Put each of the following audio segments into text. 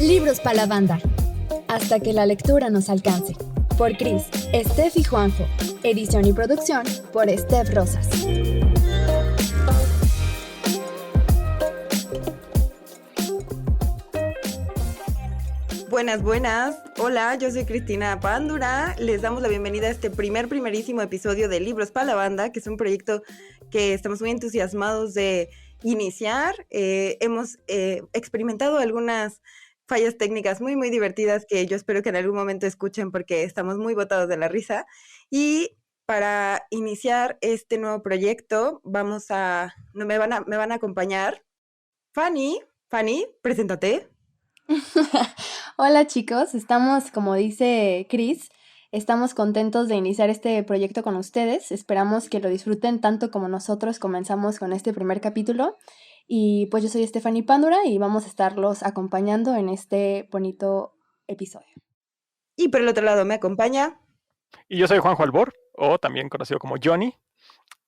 Libros para la banda. Hasta que la lectura nos alcance. Por Cris, Steph y Juanjo. Edición y producción por Steph Rosas. Buenas. Hola, yo soy Cristina Pándura. Les damos la bienvenida a este primerísimo episodio de Libros para la Banda, que es un proyecto que estamos muy entusiasmados de iniciar. Hemos experimentado algunas fallas técnicas muy divertidas que yo espero que en algún momento escuchen porque estamos muy botados de la risa. Y para iniciar este nuevo proyecto, me van a acompañar Fanny. Fanny, preséntate. Hola chicos, estamos, como dice Cris, estamos contentos de iniciar este proyecto con ustedes. Esperamos que lo disfruten tanto como nosotros comenzamos con este primer capítulo. Y pues yo soy Stephanie Pándura y vamos a estarlos acompañando en este bonito episodio. Y por el otro lado me acompaña. Y yo soy Juanjo Albor, o también conocido como Johnny.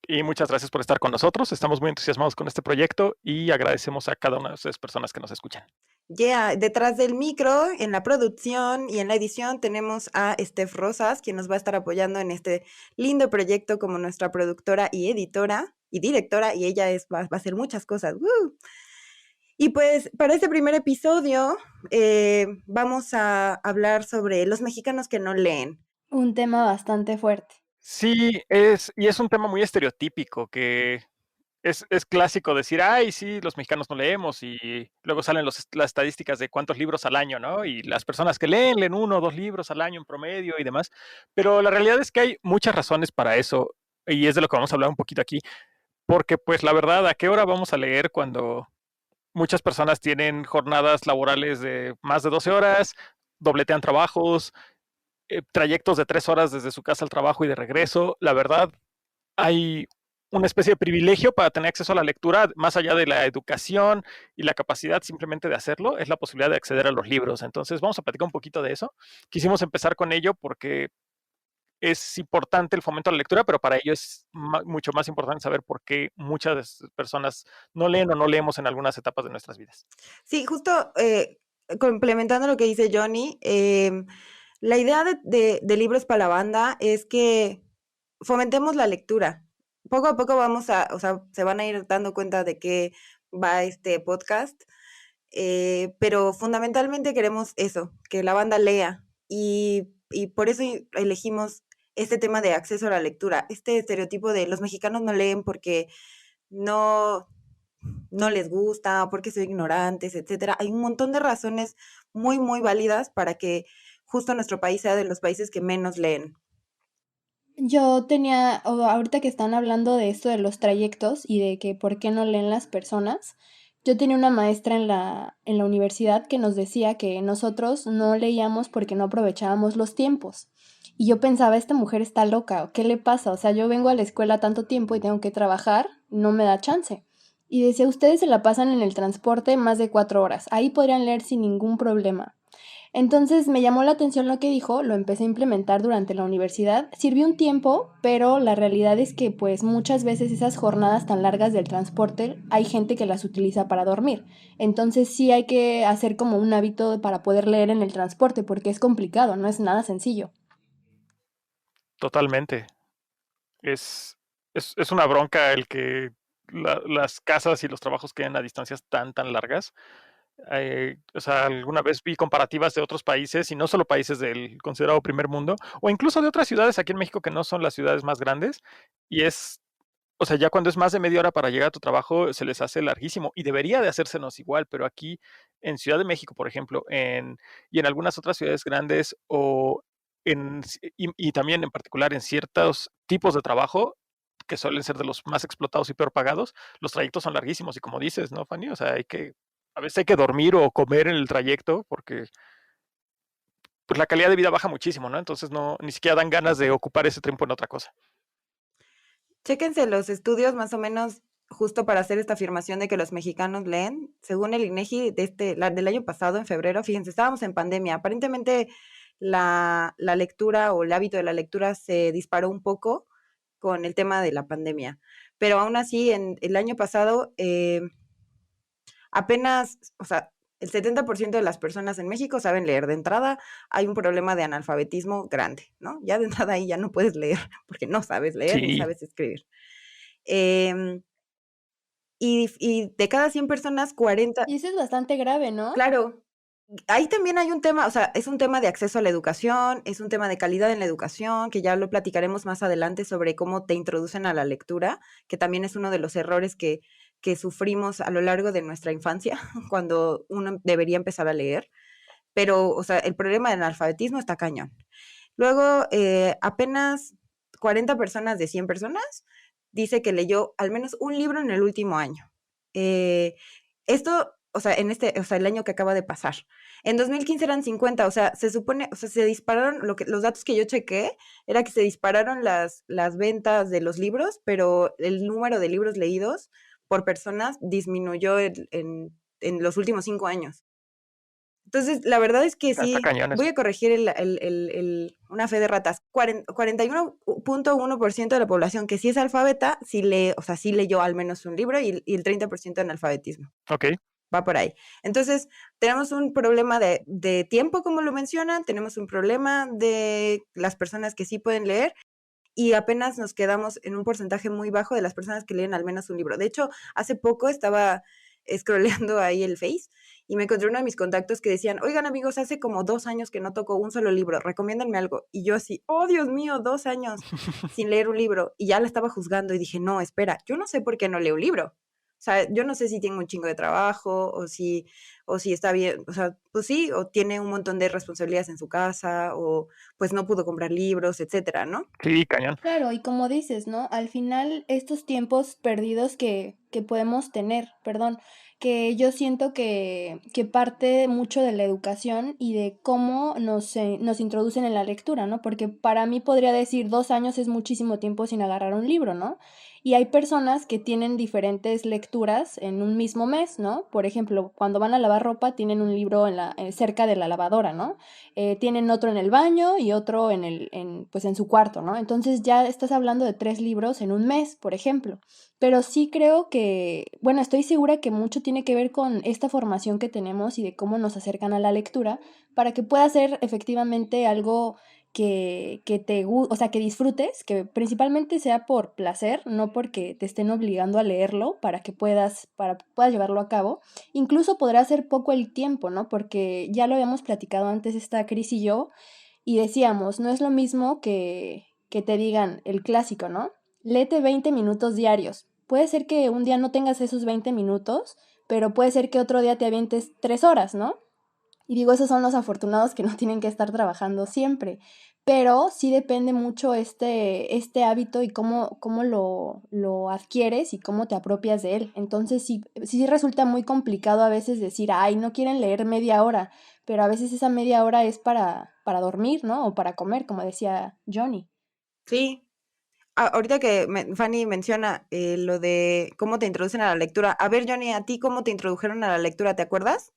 Y muchas gracias por estar con nosotros. Estamos muy entusiasmados con este proyecto y agradecemos a cada una de ustedes personas que nos escuchan. Detrás del micro, en la producción y en la edición tenemos a Steph Rosas, quien nos va a estar apoyando en este lindo proyecto como nuestra productora y editora y directora, y ella va a hacer muchas cosas. ¡Woo! Y pues para este primer episodio vamos a hablar sobre los mexicanos que no leen. Un tema bastante fuerte. Sí, es un tema muy estereotípico que es clásico decir, ay, sí, los mexicanos no leemos, y luego salen las estadísticas de cuántos libros al año, ¿no? Y las personas que leen 1 o 2 libros al año en promedio y demás. Pero la realidad es que hay muchas razones para eso, y es de lo que vamos a hablar un poquito aquí, porque pues la verdad, ¿a qué hora vamos a leer cuando muchas personas tienen jornadas laborales de más de 12 horas, dobletean trabajos, trayectos de 3 horas desde su casa al trabajo y de regreso? La verdad, hay una especie de privilegio para tener acceso a la lectura, más allá de la educación y la capacidad simplemente de hacerlo, es la posibilidad de acceder a los libros. Entonces vamos a platicar un poquito de eso. Quisimos empezar con ello porque es importante el fomento a la lectura, pero para ello es mucho más importante saber por qué muchas personas no leen o no leemos en algunas etapas de nuestras vidas. Sí, justo complementando lo que dice Johnny, la idea de Libros para la Banda es que fomentemos la lectura. Poco a poco se van a ir dando cuenta de qué va este podcast, pero fundamentalmente queremos eso, que la banda lea, y por eso elegimos este tema de acceso a la lectura, este estereotipo de los mexicanos no leen porque no les gusta, porque son ignorantes, etcétera. Hay un montón de razones muy válidas para que justo nuestro país sea de los países que menos leen. Ahorita que están hablando de esto de los trayectos y de que por qué no leen las personas, yo tenía una maestra en la universidad que nos decía que nosotros no leíamos porque no aprovechábamos los tiempos. Y yo pensaba, esta mujer está loca, ¿qué le pasa? O sea, yo vengo a la escuela tanto tiempo y tengo que trabajar, no me da chance. Y decía, ustedes se la pasan en el transporte más de 4 horas, ahí podrían leer sin ningún problema. Entonces me llamó la atención lo que dijo, lo empecé a implementar durante la universidad, sirvió un tiempo, pero la realidad es que pues muchas veces esas jornadas tan largas del transporte hay gente que las utiliza para dormir, entonces sí hay que hacer como un hábito para poder leer en el transporte porque es complicado, no es nada sencillo. Totalmente. Es una bronca el que las casas y los trabajos queden a distancias tan largas. O sea, alguna vez vi comparativas de otros países, y no solo países del considerado primer mundo, o incluso de otras ciudades aquí en México que no son las ciudades más grandes, y o sea, ya cuando es más de media hora para llegar a tu trabajo, se les hace larguísimo, y debería de hacérsenos igual, pero aquí en Ciudad de México, por ejemplo, y en algunas otras ciudades grandes, y también en particular en ciertos tipos de trabajo, que suelen ser de los más explotados y peor pagados, los trayectos son larguísimos, y como dices, ¿no, Fanny? O sea, a veces hay que dormir o comer en el trayecto porque pues la calidad de vida baja muchísimo, ¿no? Entonces ni siquiera dan ganas de ocupar ese tiempo en otra cosa. Chéquense los estudios más o menos justo para hacer esta afirmación de que los mexicanos leen. Según el INEGI del año pasado, en febrero, fíjense, estábamos en pandemia. Aparentemente la lectura o el hábito de la lectura se disparó un poco, con el tema de la pandemia. Pero aún así, en el año pasado, apenas, o sea, el 70% de las personas en México saben leer. De entrada, hay un problema de analfabetismo grande, ¿no? Ya de entrada ahí ya no puedes leer porque no sabes leer ni Sí, sabes escribir. Em, y de cada 100 personas, 40, Y eso es bastante grave, ¿no? claro, ahí también hay un tema, o sea, es un tema de acceso a la educación, es un tema de calidad en la educación, que ya lo platicaremos más adelante sobre cómo te introducen a la lectura, que también es uno de los errores que sufrimos a lo largo de nuestra infancia, cuando uno debería empezar a leer. Pero, o sea, el problema del analfabetismo está cañón. Luego, apenas 40 personas de 100 personas dice que leyó al menos un libro en el último año. Esto, o sea, o sea, el año que acaba de pasar. En 2015 eran 50, o sea, se supone, o sea, se dispararon, los datos que yo chequé era que se dispararon las ventas de los libros, pero el número de libros leídos por personas disminuyó en los últimos 5 años. Entonces, la verdad es que está sí, cañón voy eso. a corregir una fe de ratas. 41.1% de la población que sí es alfabeta, sí lee, o sea, sí leyó al menos un libro y el 30% analfabetismo. Ok. Va por ahí. Entonces, tenemos un problema de tiempo, como lo mencionan, tenemos un problema de las personas que sí pueden leer y apenas nos quedamos en un porcentaje muy bajo de las personas que leen al menos un libro. De hecho, hace poco estaba scrolleando ahí el Face y me encontré uno de mis contactos que decían, oigan amigos, hace como 2 años que no toco un solo libro, recomiéndenme algo. Y yo así, oh Dios mío, 2 años sin leer un libro. Y ya la estaba juzgando y dije, no, espera, yo no sé por qué no leo un libro. O sea, yo no sé si tengo un chingo de trabajo o si está bien, o sea, pues sí, o tiene un montón de responsabilidades en su casa, o pues no pudo comprar libros, etcétera, ¿no? Sí, cañón. Claro, y como dices, ¿no? Al final, estos tiempos perdidos que podemos tener, perdón, que yo siento que parte mucho de la educación y de cómo nos introducen en la lectura, ¿no? Porque para mí podría decir 2 años es muchísimo tiempo sin agarrar un libro, ¿no? Y hay personas que tienen diferentes lecturas en un mismo mes, ¿no? Por ejemplo, cuando van a lavar ropa, tienen un libro cerca de la lavadora, ¿no? Tienen otro en el baño y otro pues en su cuarto, ¿no? Entonces ya estás hablando de 3 libros en un mes, por ejemplo. Pero sí creo que, bueno, estoy segura que mucho tiene que ver con esta formación que tenemos y de cómo nos acercan a la lectura para que pueda ser efectivamente algo o sea, que disfrutes, que principalmente sea por placer, no porque te estén obligando a leerlo para que puedas llevarlo a cabo. Incluso podrá ser poco el tiempo, ¿no? Porque ya lo habíamos platicado antes esta Cris y yo, y decíamos, no es lo mismo que te digan el clásico, ¿no? Léete 20 minutos diarios. Puede ser que un día no tengas esos 20 minutos, pero puede ser que otro día te avientes 3 horas, ¿no? Y digo, esos son los afortunados que no tienen que estar trabajando siempre. Pero sí depende mucho este hábito y cómo lo adquieres y cómo te apropias de él. Entonces sí resulta muy complicado a veces decir, ay, no quieren leer media hora, pero a veces esa media hora es para dormir, ¿no? O para comer, como decía Johnny. Sí. Ahorita que Fanny menciona lo de cómo te introducen a la lectura. A ver, Johnny, ¿a ti cómo te introdujeron a la lectura? ¿Te acuerdas?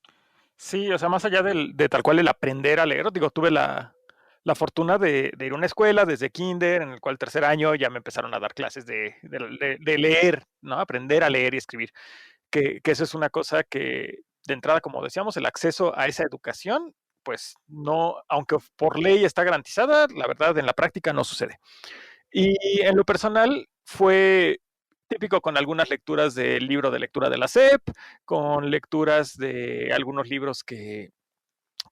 Sí, o sea, más allá de tal cual el aprender a leer, digo, tuve la fortuna de ir a una escuela desde kinder, en el cual tercer año ya me empezaron a dar clases de leer, ¿no? Aprender a leer y escribir. Que eso es una cosa que, de entrada, como decíamos, el acceso a esa educación, pues no, aunque por ley está garantizada, la verdad en la práctica no sucede. Y en lo personal fue típico con algunas lecturas del libro de lectura de la SEP, con lecturas de algunos libros que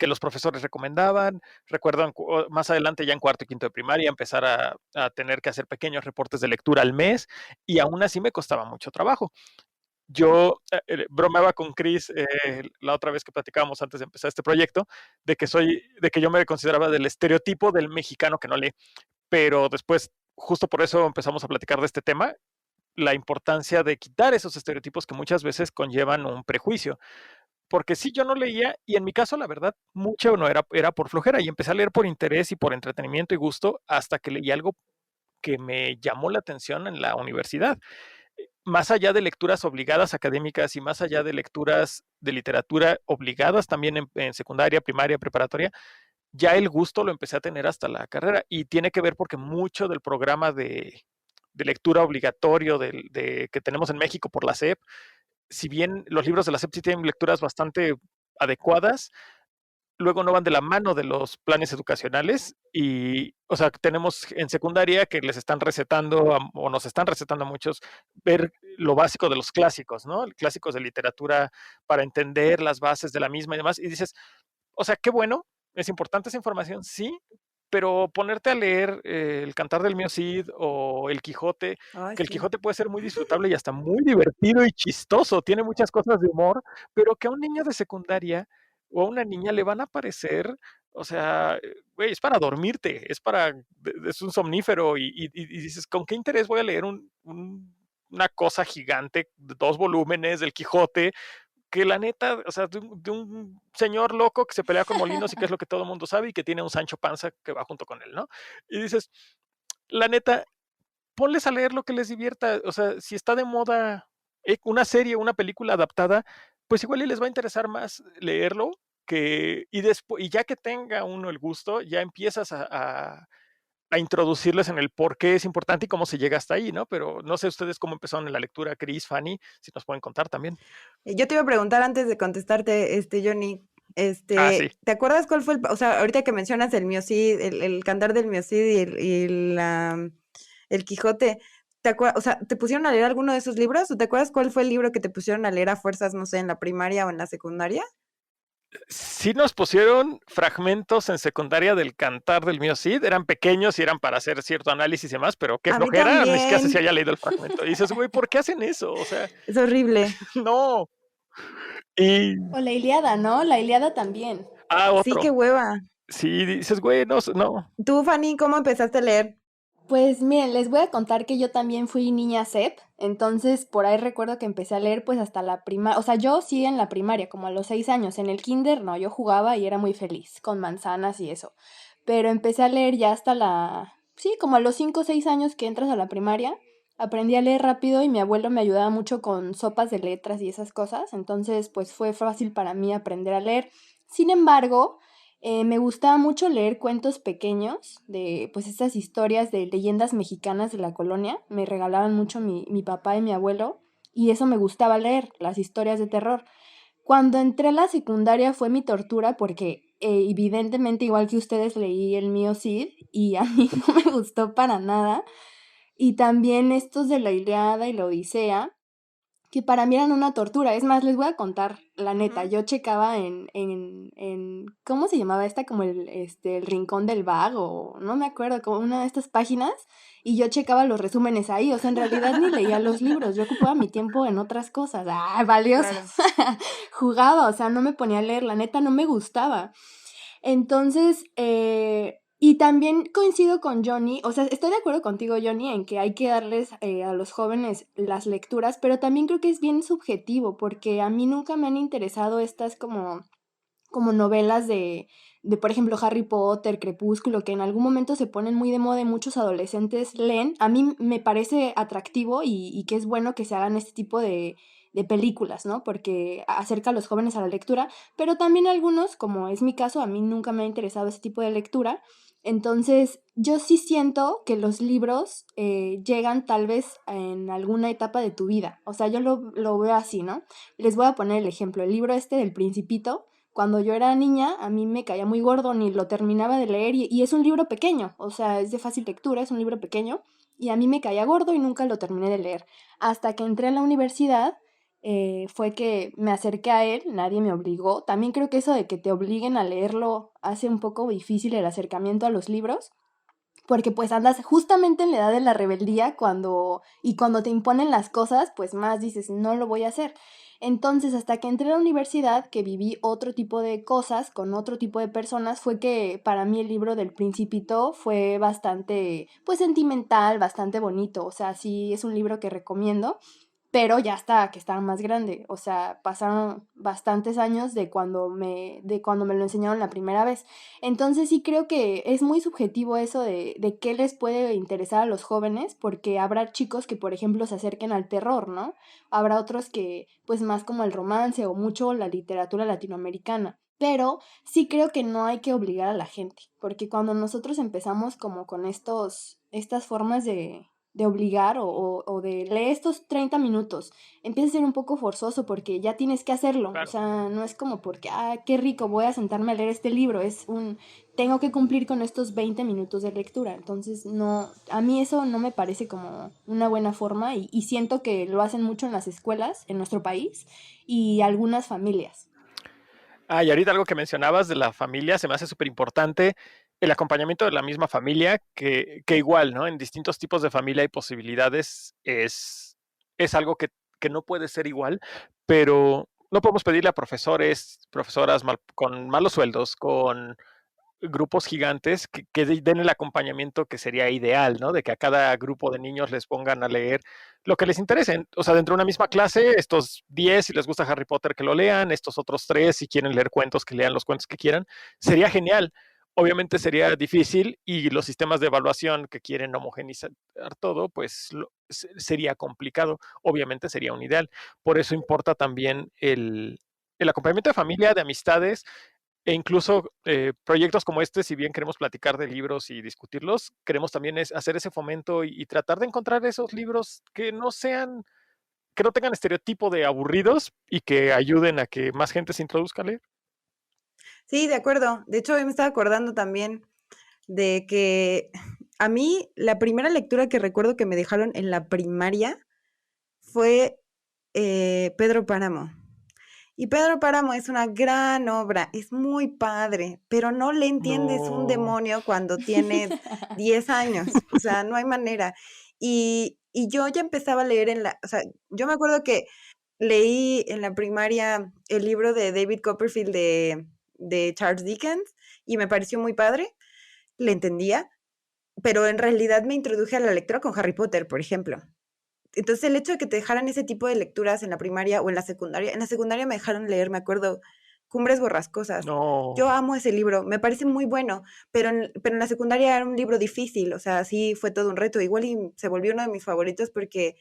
los profesores recomendaban. Recuerdo más adelante, ya en cuarto y quinto de primaria, empezar a tener que hacer pequeños reportes de lectura al mes y aún así me costaba mucho trabajo. Yo bromeaba con Chris la otra vez que platicábamos antes de empezar este proyecto, de que yo me consideraba del estereotipo del mexicano que no lee, pero después, justo por eso empezamos a platicar de este tema, la importancia de quitar esos estereotipos que muchas veces conllevan un prejuicio. Porque sí, yo no leía, y en mi caso, la verdad, mucho no era por flojera, y empecé a leer por interés y por entretenimiento y gusto, hasta que leí algo que me llamó la atención en la universidad. Más allá de lecturas obligadas académicas y más allá de lecturas de literatura obligadas también en secundaria, primaria, preparatoria, ya el gusto lo empecé a tener hasta la carrera y tiene que ver porque mucho del programa de lectura obligatorio que tenemos en México por la SEP, si bien los libros de la SEP sí tienen lecturas bastante adecuadas, luego no van de la mano de los planes educacionales y, o sea, tenemos en secundaria que les están recetando o nos están recetando a muchos ver lo básico de los clásicos, ¿no? Clásicos de literatura para entender las bases de la misma y demás. Y dices, o sea, qué bueno, es importante esa información, sí, pero ponerte a leer El Cantar del Mío Cid o El Quijote, Ay, que El sí. Quijote puede ser muy disfrutable y hasta muy divertido y chistoso, tiene muchas cosas de humor, pero que a un niño de secundaria o a una niña le van a parecer, o sea, güey, es para dormirte, es un somnífero y dices, ¿con qué interés voy a leer una cosa gigante, 2 volúmenes del Quijote, que la neta, o sea, de un señor loco que se pelea con molinos y que es lo que todo el mundo sabe y que tiene un Sancho Panza que va junto con él, ¿no? Y dices, la neta, ponles a leer lo que les divierta, o sea, si está de moda una serie, una película adaptada, pues igual y les va a interesar más leerlo y ya que tenga uno el gusto, ya empiezas a introducirles en el por qué es importante y cómo se llega hasta ahí, ¿no? Pero no sé ustedes cómo empezaron en la lectura, Chris, Fanny, si nos pueden contar también. Yo te iba a preguntar antes de contestarte, Johnny, Ah, sí. ¿te acuerdas cuál fue o sea, ahorita que mencionas el Miocid, el Cantar del Miocid el Quijote, o sea, ¿te pusieron a leer alguno de esos libros? ¿O te acuerdas cuál fue el libro que te pusieron a leer a fuerzas, no sé, en la primaria o en la secundaria? Sí nos pusieron fragmentos en secundaria del Cantar del Mío Cid, eran pequeños y eran para hacer cierto análisis y demás, pero qué A mí flojera, ni siquiera sé si también. haya leído el fragmento. Y dices, güey, ¿por qué hacen eso? O sea, Es horrible. no. Y, O la Ilíada, ¿no? La Ilíada también. Sí, qué otro. hueva. Sí, dices, güey, no, no. Tú, Fanny, ¿cómo empezaste a leer? Pues miren, les voy a contar que yo también fui niña SEP, entonces por ahí recuerdo que empecé a leer pues hasta la primaria, o sea, yo sí en la primaria, como a los 6 años, en el kinder no, yo jugaba y era muy feliz, con manzanas y eso, pero empecé a leer ya hasta sí, como a los 5 o 6 años que entras a la primaria, aprendí a leer rápido y mi abuelo me ayudaba mucho con sopas de letras y esas cosas, entonces pues fue fácil para mí aprender a leer. Sin embargo, me gustaba mucho leer cuentos pequeños de pues estas historias de leyendas mexicanas de la colonia. Me regalaban mucho mi papá y mi abuelo y eso me gustaba leer, las historias de terror. Cuando entré a la secundaria fue mi tortura porque evidentemente igual que ustedes leí el mío Cid y a mí no me gustó para nada. Y también estos de la Ilíada y la Odisea que para mí eran una tortura. Es más, les voy a contar, la neta, Ujú. yo checaba ¿cómo se llamaba esta? Como el Rincón del Vago, no me acuerdo, como una de estas páginas, y yo checaba los resúmenes ahí, o sea, en realidad ni leía los libros, yo ocupaba mi tiempo en otras cosas, valiosas, Claro. jugaba, o sea, no me ponía a leer, la neta no me gustaba. Entonces, y también coincido con Johnny, o sea, estoy de acuerdo contigo, Johnny, en que hay que darles a los jóvenes las lecturas, pero también creo que es bien subjetivo, porque a mí nunca me han interesado estas como novelas por ejemplo, Harry Potter, Crepúsculo, que en algún momento se ponen muy de moda y muchos adolescentes leen. A mí me parece atractivo y que es bueno que se hagan este tipo de películas, ¿no? Porque acerca a los jóvenes a la lectura, pero también algunos, como es mi caso, a mí nunca me ha interesado ese tipo de lectura. Entonces, yo sí siento que los libros llegan tal vez en alguna etapa de tu vida. O sea, yo lo veo así, ¿no? Les voy a poner el ejemplo. El libro este del Principito, cuando yo era niña, a mí me caía muy gordo, ni lo terminaba de leer, y es un libro pequeño, o sea, es de fácil lectura, es un libro pequeño, y a mí me caía gordo y nunca lo terminé de leer. Hasta que entré a la universidad, fue que me acerqué a él, nadie me obligó. También creo que eso de que te obliguen a leerlo hace un poco difícil el acercamiento a los libros, porque pues andas justamente en la edad de la rebeldía cuando te imponen las cosas, pues más dices, no lo voy a hacer. Entonces, hasta que entré a la universidad, que viví otro tipo de cosas con otro tipo de personas, fue que para mí el libro del Principito fue bastante, pues sentimental, bastante bonito. O sea, sí es un libro que recomiendo, pero ya hasta que estaba más grande, o sea, pasaron bastantes años de cuando me lo enseñaron la primera vez. Entonces sí creo que es muy subjetivo eso de qué les puede interesar a los jóvenes, porque habrá chicos que, por ejemplo, se acerquen al terror, ¿no? Habrá otros que, pues más como el romance o mucho la literatura latinoamericana. Pero sí creo que no hay que obligar a la gente, porque cuando nosotros empezamos como con estas formas de obligar o de leer estos 30 minutos. Empieza a ser un poco forzoso porque ya tienes que hacerlo. O Claro. sea, no es como porque, qué rico, voy a sentarme a leer este libro. Tengo que cumplir con estos 20 minutos de lectura. Entonces, no, a mí eso no me parece como una buena forma y siento que lo hacen mucho en las escuelas, en nuestro país, y algunas familias. Y ahorita algo que mencionabas de la familia, se me hace súper importante el acompañamiento de la misma familia, que igual, ¿no? En distintos tipos de familia hay posibilidades, es algo que no puede ser igual, pero no podemos pedirle a profesores, profesoras con malos sueldos, con grupos gigantes que den el acompañamiento que sería ideal, ¿no? De que a cada grupo de niños les pongan a leer lo que les interese. O sea, dentro de una misma clase, estos 10 si les gusta Harry Potter que lo lean, estos otros 3 si quieren leer cuentos que lean los cuentos que quieran. Sería genial. Obviamente sería difícil y los sistemas de evaluación que quieren homogeneizar todo, pues sería complicado. Obviamente sería un ideal. Por eso importa también el acompañamiento de familia, de amistades, e incluso proyectos como este, si bien queremos platicar de libros y discutirlos, queremos también hacer ese fomento y tratar de encontrar esos libros que no tengan estereotipo de aburridos y que ayuden a que más gente se introduzca a leer. Sí, de acuerdo. De hecho, hoy me estaba acordando también de que a mí la primera lectura que recuerdo que me dejaron en la primaria fue Pedro Páramo. Y Pedro Páramo es una gran obra, es muy padre, pero no le entiendes un No. demonio cuando tienes 10 años, o sea, no hay manera. Y yo ya empezaba a leer o sea, yo me acuerdo que leí en la primaria el libro de David Copperfield de Charles Dickens y me pareció muy padre, le entendía, pero en realidad me introduje a la lectura con Harry Potter, por ejemplo. Entonces, el hecho de que te dejaran ese tipo de lecturas en la primaria o en la secundaria me dejaron leer, me acuerdo, Cumbres Borrascosas. No. Yo amo ese libro, me parece muy bueno, pero en la secundaria era un libro difícil, o sea, sí fue todo un reto. Igual y se volvió uno de mis favoritos porque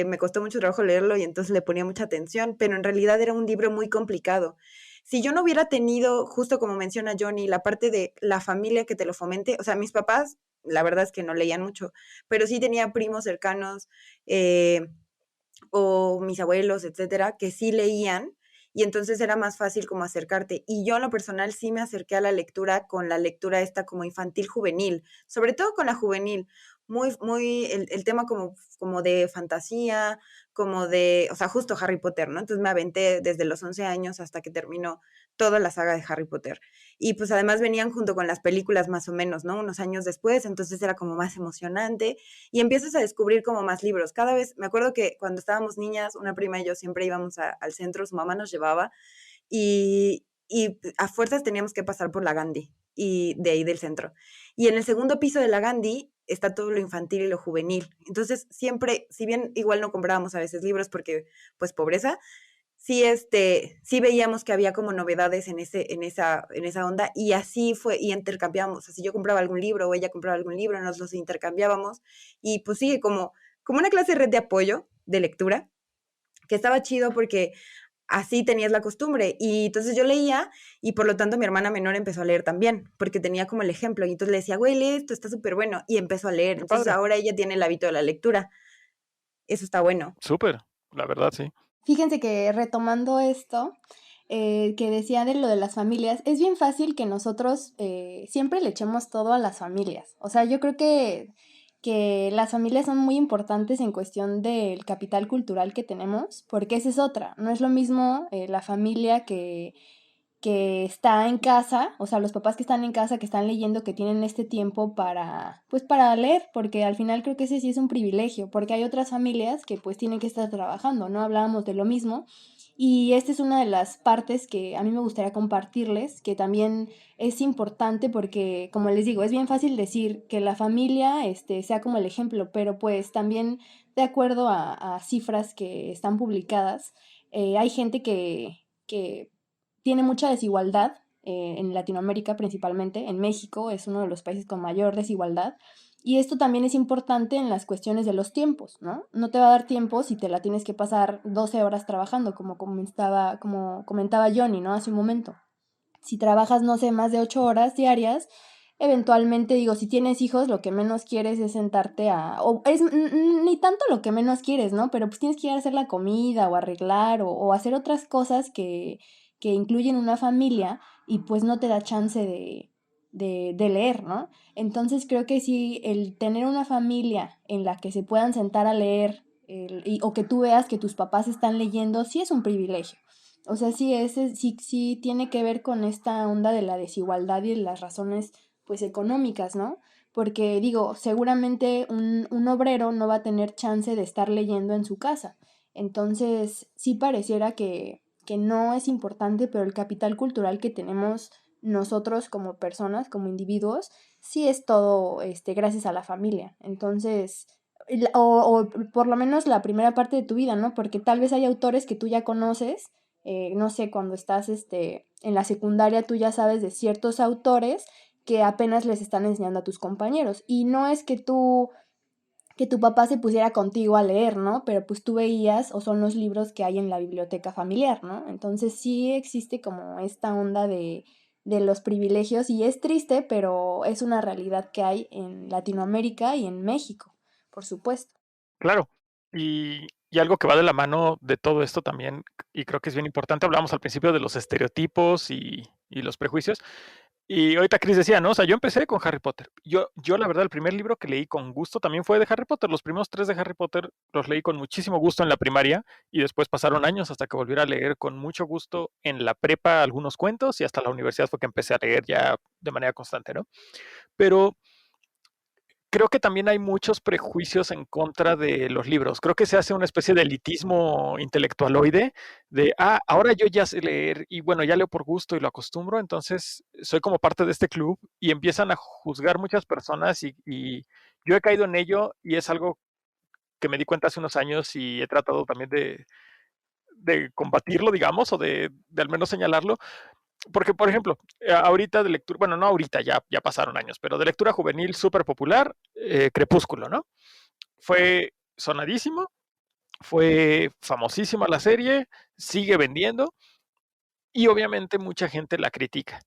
me costó mucho trabajo leerlo y entonces le ponía mucha atención, pero en realidad era un libro muy complicado. Si yo no hubiera tenido, justo como menciona Johnny, la parte de la familia que te lo fomente, o sea, mis papás, la verdad es que no leían mucho, pero sí tenía primos cercanos o mis abuelos, etcétera, que sí leían y entonces era más fácil como acercarte. Y yo en lo personal sí me acerqué a la lectura con la lectura esta como infantil juvenil, sobre todo con la juvenil, muy el tema como de fantasía, como de, o sea, justo Harry Potter, ¿no? Entonces me aventé desde los 11 años hasta que terminó toda la saga de Harry Potter. Y pues además venían junto con las películas más o menos, ¿no? Unos años después, entonces era como más emocionante y empiezas a descubrir como más libros. Cada vez, me acuerdo que cuando estábamos niñas, una prima y yo siempre íbamos al centro, su mamá nos llevaba y a fuerzas teníamos que pasar por la Gandhi y de ahí del centro. Y en el segundo piso de la Gandhi está todo lo infantil y lo juvenil. Entonces siempre, si bien igual no comprábamos a veces libros porque pues pobreza, sí veíamos que había como novedades en esa onda y así fue, y intercambiábamos, así yo compraba algún libro o ella compraba algún libro, nos los intercambiábamos y pues sigue como una clase de red de apoyo de lectura, que estaba chido porque así tenías la costumbre y entonces yo leía y por lo tanto mi hermana menor empezó a leer también, porque tenía como el ejemplo y entonces le decía, güey, lee esto, está súper bueno y empezó a leer, Qué entonces padre. ahora ella tiene el hábito de la lectura, eso está bueno. Súper, la verdad, sí. Fíjense que retomando esto, que decía de lo de las familias, es bien fácil que nosotros siempre le echemos todo a las familias. O sea, yo creo que las familias son muy importantes en cuestión del capital cultural que tenemos, porque esa es otra. No es lo mismo la familia que está en casa, o sea, los papás que están en casa, que están leyendo, que tienen este tiempo para, pues para leer, porque al final creo que ese sí es un privilegio, porque hay otras familias que pues tienen que estar trabajando, ¿no? Hablábamos de lo mismo, y esta es una de las partes que a mí me gustaría compartirles, que también es importante porque, como les digo, es bien fácil decir que la familia sea como el ejemplo, pero pues también de acuerdo a cifras que están publicadas, hay gente que tiene mucha desigualdad en Latinoamérica principalmente, en México es uno de los países con mayor desigualdad y esto también es importante en las cuestiones de los tiempos, ¿no? No te va a dar tiempo si te la tienes que pasar 12 horas trabajando, como comentaba Johnny, ¿no? Hace un momento. Si trabajas, no sé, más de 8 horas diarias, eventualmente, digo, si tienes hijos, lo que menos quieres es sentarte ni tanto lo que menos quieres, ¿no? Pero pues tienes que ir a hacer la comida o arreglar o hacer otras cosas que incluyen una familia y pues no te da chance de leer, ¿no? Entonces creo que sí, el tener una familia en la que se puedan sentar a leer o que tú veas que tus papás están leyendo, sí es un privilegio. O sea, sí tiene que ver con esta onda de la desigualdad y de las razones pues económicas, ¿no? Porque digo, seguramente un obrero no va a tener chance de estar leyendo en su casa. Entonces, sí pareciera que no es importante, pero el capital cultural que tenemos nosotros como personas, como individuos, sí es todo gracias a la familia. Entonces, o por lo menos la primera parte de tu vida, ¿no? Porque tal vez hay autores que tú ya conoces, no sé, cuando estás en la secundaria tú ya sabes de ciertos autores que apenas les están enseñando a tus compañeros. Y no es que tu papá se pusiera contigo a leer, ¿no? Pero pues tú veías o son los libros que hay en la biblioteca familiar, ¿no? Entonces sí existe como esta onda de los privilegios y es triste, pero es una realidad que hay en Latinoamérica y en México, por supuesto. Claro. Y algo que va de la mano de todo esto también, y creo que es bien importante, hablamos al principio de los estereotipos y los prejuicios. Y ahorita Chris decía, ¿no? O sea, yo empecé con Harry Potter. Yo, la verdad, el primer libro que leí con gusto también fue de Harry Potter. Los primeros 3 de Harry Potter los leí con muchísimo gusto en la primaria y después pasaron años hasta que volviera a leer con mucho gusto en la prepa algunos cuentos y hasta la universidad fue que empecé a leer ya de manera constante, ¿no? Pero creo que también hay muchos prejuicios en contra de los libros. Creo que se hace una especie de elitismo intelectualoide de, ahora yo ya sé leer y bueno, ya leo por gusto y lo acostumbro, entonces soy como parte de este club y empiezan a juzgar muchas personas y yo he caído en ello y es algo que me di cuenta hace unos años y he tratado también de combatirlo, digamos, o de al menos señalarlo, porque, por ejemplo, ahorita de lectura, bueno, no ahorita, ya pasaron años, pero de lectura juvenil súper popular, Crepúsculo, ¿no? Fue sonadísimo, fue famosísima la serie, sigue vendiendo y obviamente mucha gente la critica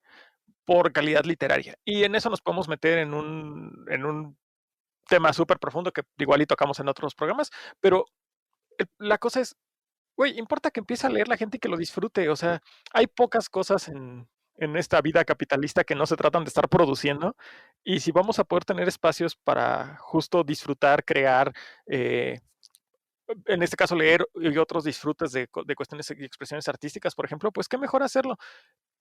por calidad literaria. Y en eso nos podemos meter en un tema súper profundo que igual y tocamos en otros programas, pero la cosa es, güey, importa que empiece a leer la gente y que lo disfrute. O sea, hay pocas cosas en esta vida capitalista que no se tratan de estar produciendo. Y si vamos a poder tener espacios para justo disfrutar, crear, eh, en este caso leer y otros disfrutes de cuestiones y expresiones artísticas, por ejemplo, pues qué mejor hacerlo.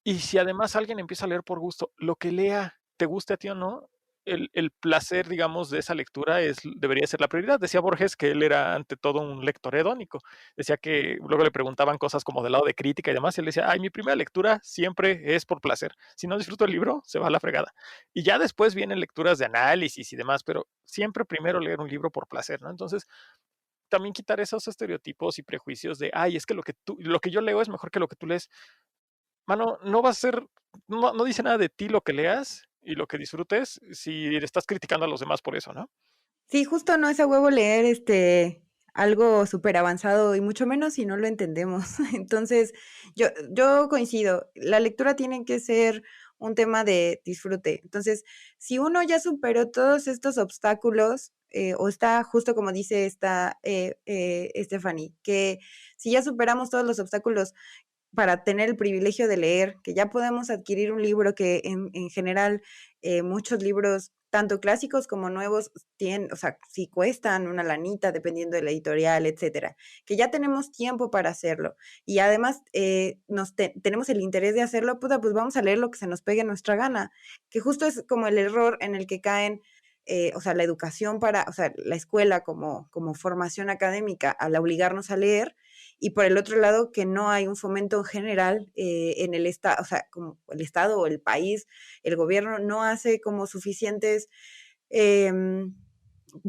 Y si además alguien empieza a leer por gusto, lo que lea, te guste a ti o no, el placer, digamos, de esa lectura debería ser la prioridad. Decía Borges que él era ante todo un lector hedónico. Decía que luego le preguntaban cosas como del lado de crítica y demás, y él decía, ay, mi primera lectura siempre es por placer. Si no disfruto el libro, se va a la fregada. Y ya después vienen lecturas de análisis y demás, pero siempre primero leer un libro por placer, ¿no? Entonces, también quitar esos estereotipos y prejuicios de, ay, es que lo que yo leo es mejor que lo que tú lees. Mano, no va a ser, no dice nada de ti lo que leas y lo que disfrutes si le estás criticando a los demás por eso, ¿no? Sí, justo no es a huevo leer algo súper avanzado y mucho menos si no lo entendemos. Entonces, yo coincido, la lectura tiene que ser un tema de disfrute. Entonces, si uno ya superó todos estos obstáculos, o está justo como dice Stephanie, que si ya superamos todos los obstáculos para tener el privilegio de leer, que ya podemos adquirir un libro que en general muchos libros, tanto clásicos como nuevos, tienen, o sea, sí cuestan una lanita dependiendo de la editorial, etcétera, que ya tenemos tiempo para hacerlo y además tenemos el interés de hacerlo, puta, pues vamos a leer lo que se nos pegue a nuestra gana, que justo es como el error en el que caen. O sea, la educación o sea, la escuela como formación académica al obligarnos a leer, y por el otro lado que no hay un fomento en general en el Estado, o sea, como el Estado o el país, el gobierno no hace como suficientes eh,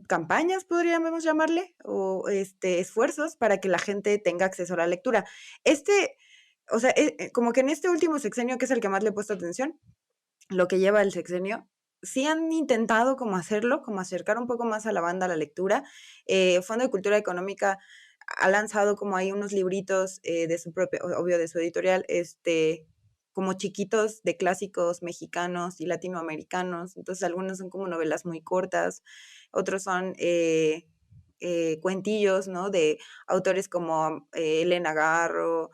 campañas, podríamos llamarle, o esfuerzos para que la gente tenga acceso a la lectura. O sea, como que en este último sexenio, que es el que más le he puesto atención, lo que lleva el sexenio, sí han intentado como hacerlo, como acercar un poco más a la banda a la lectura. Fondo de Cultura Económica ha lanzado como ahí unos libritos de su propia, obvio de su editorial, como chiquitos de clásicos mexicanos y latinoamericanos. Entonces algunos son como novelas muy cortas, otros son cuentillos, ¿no? De autores como Elena Garro,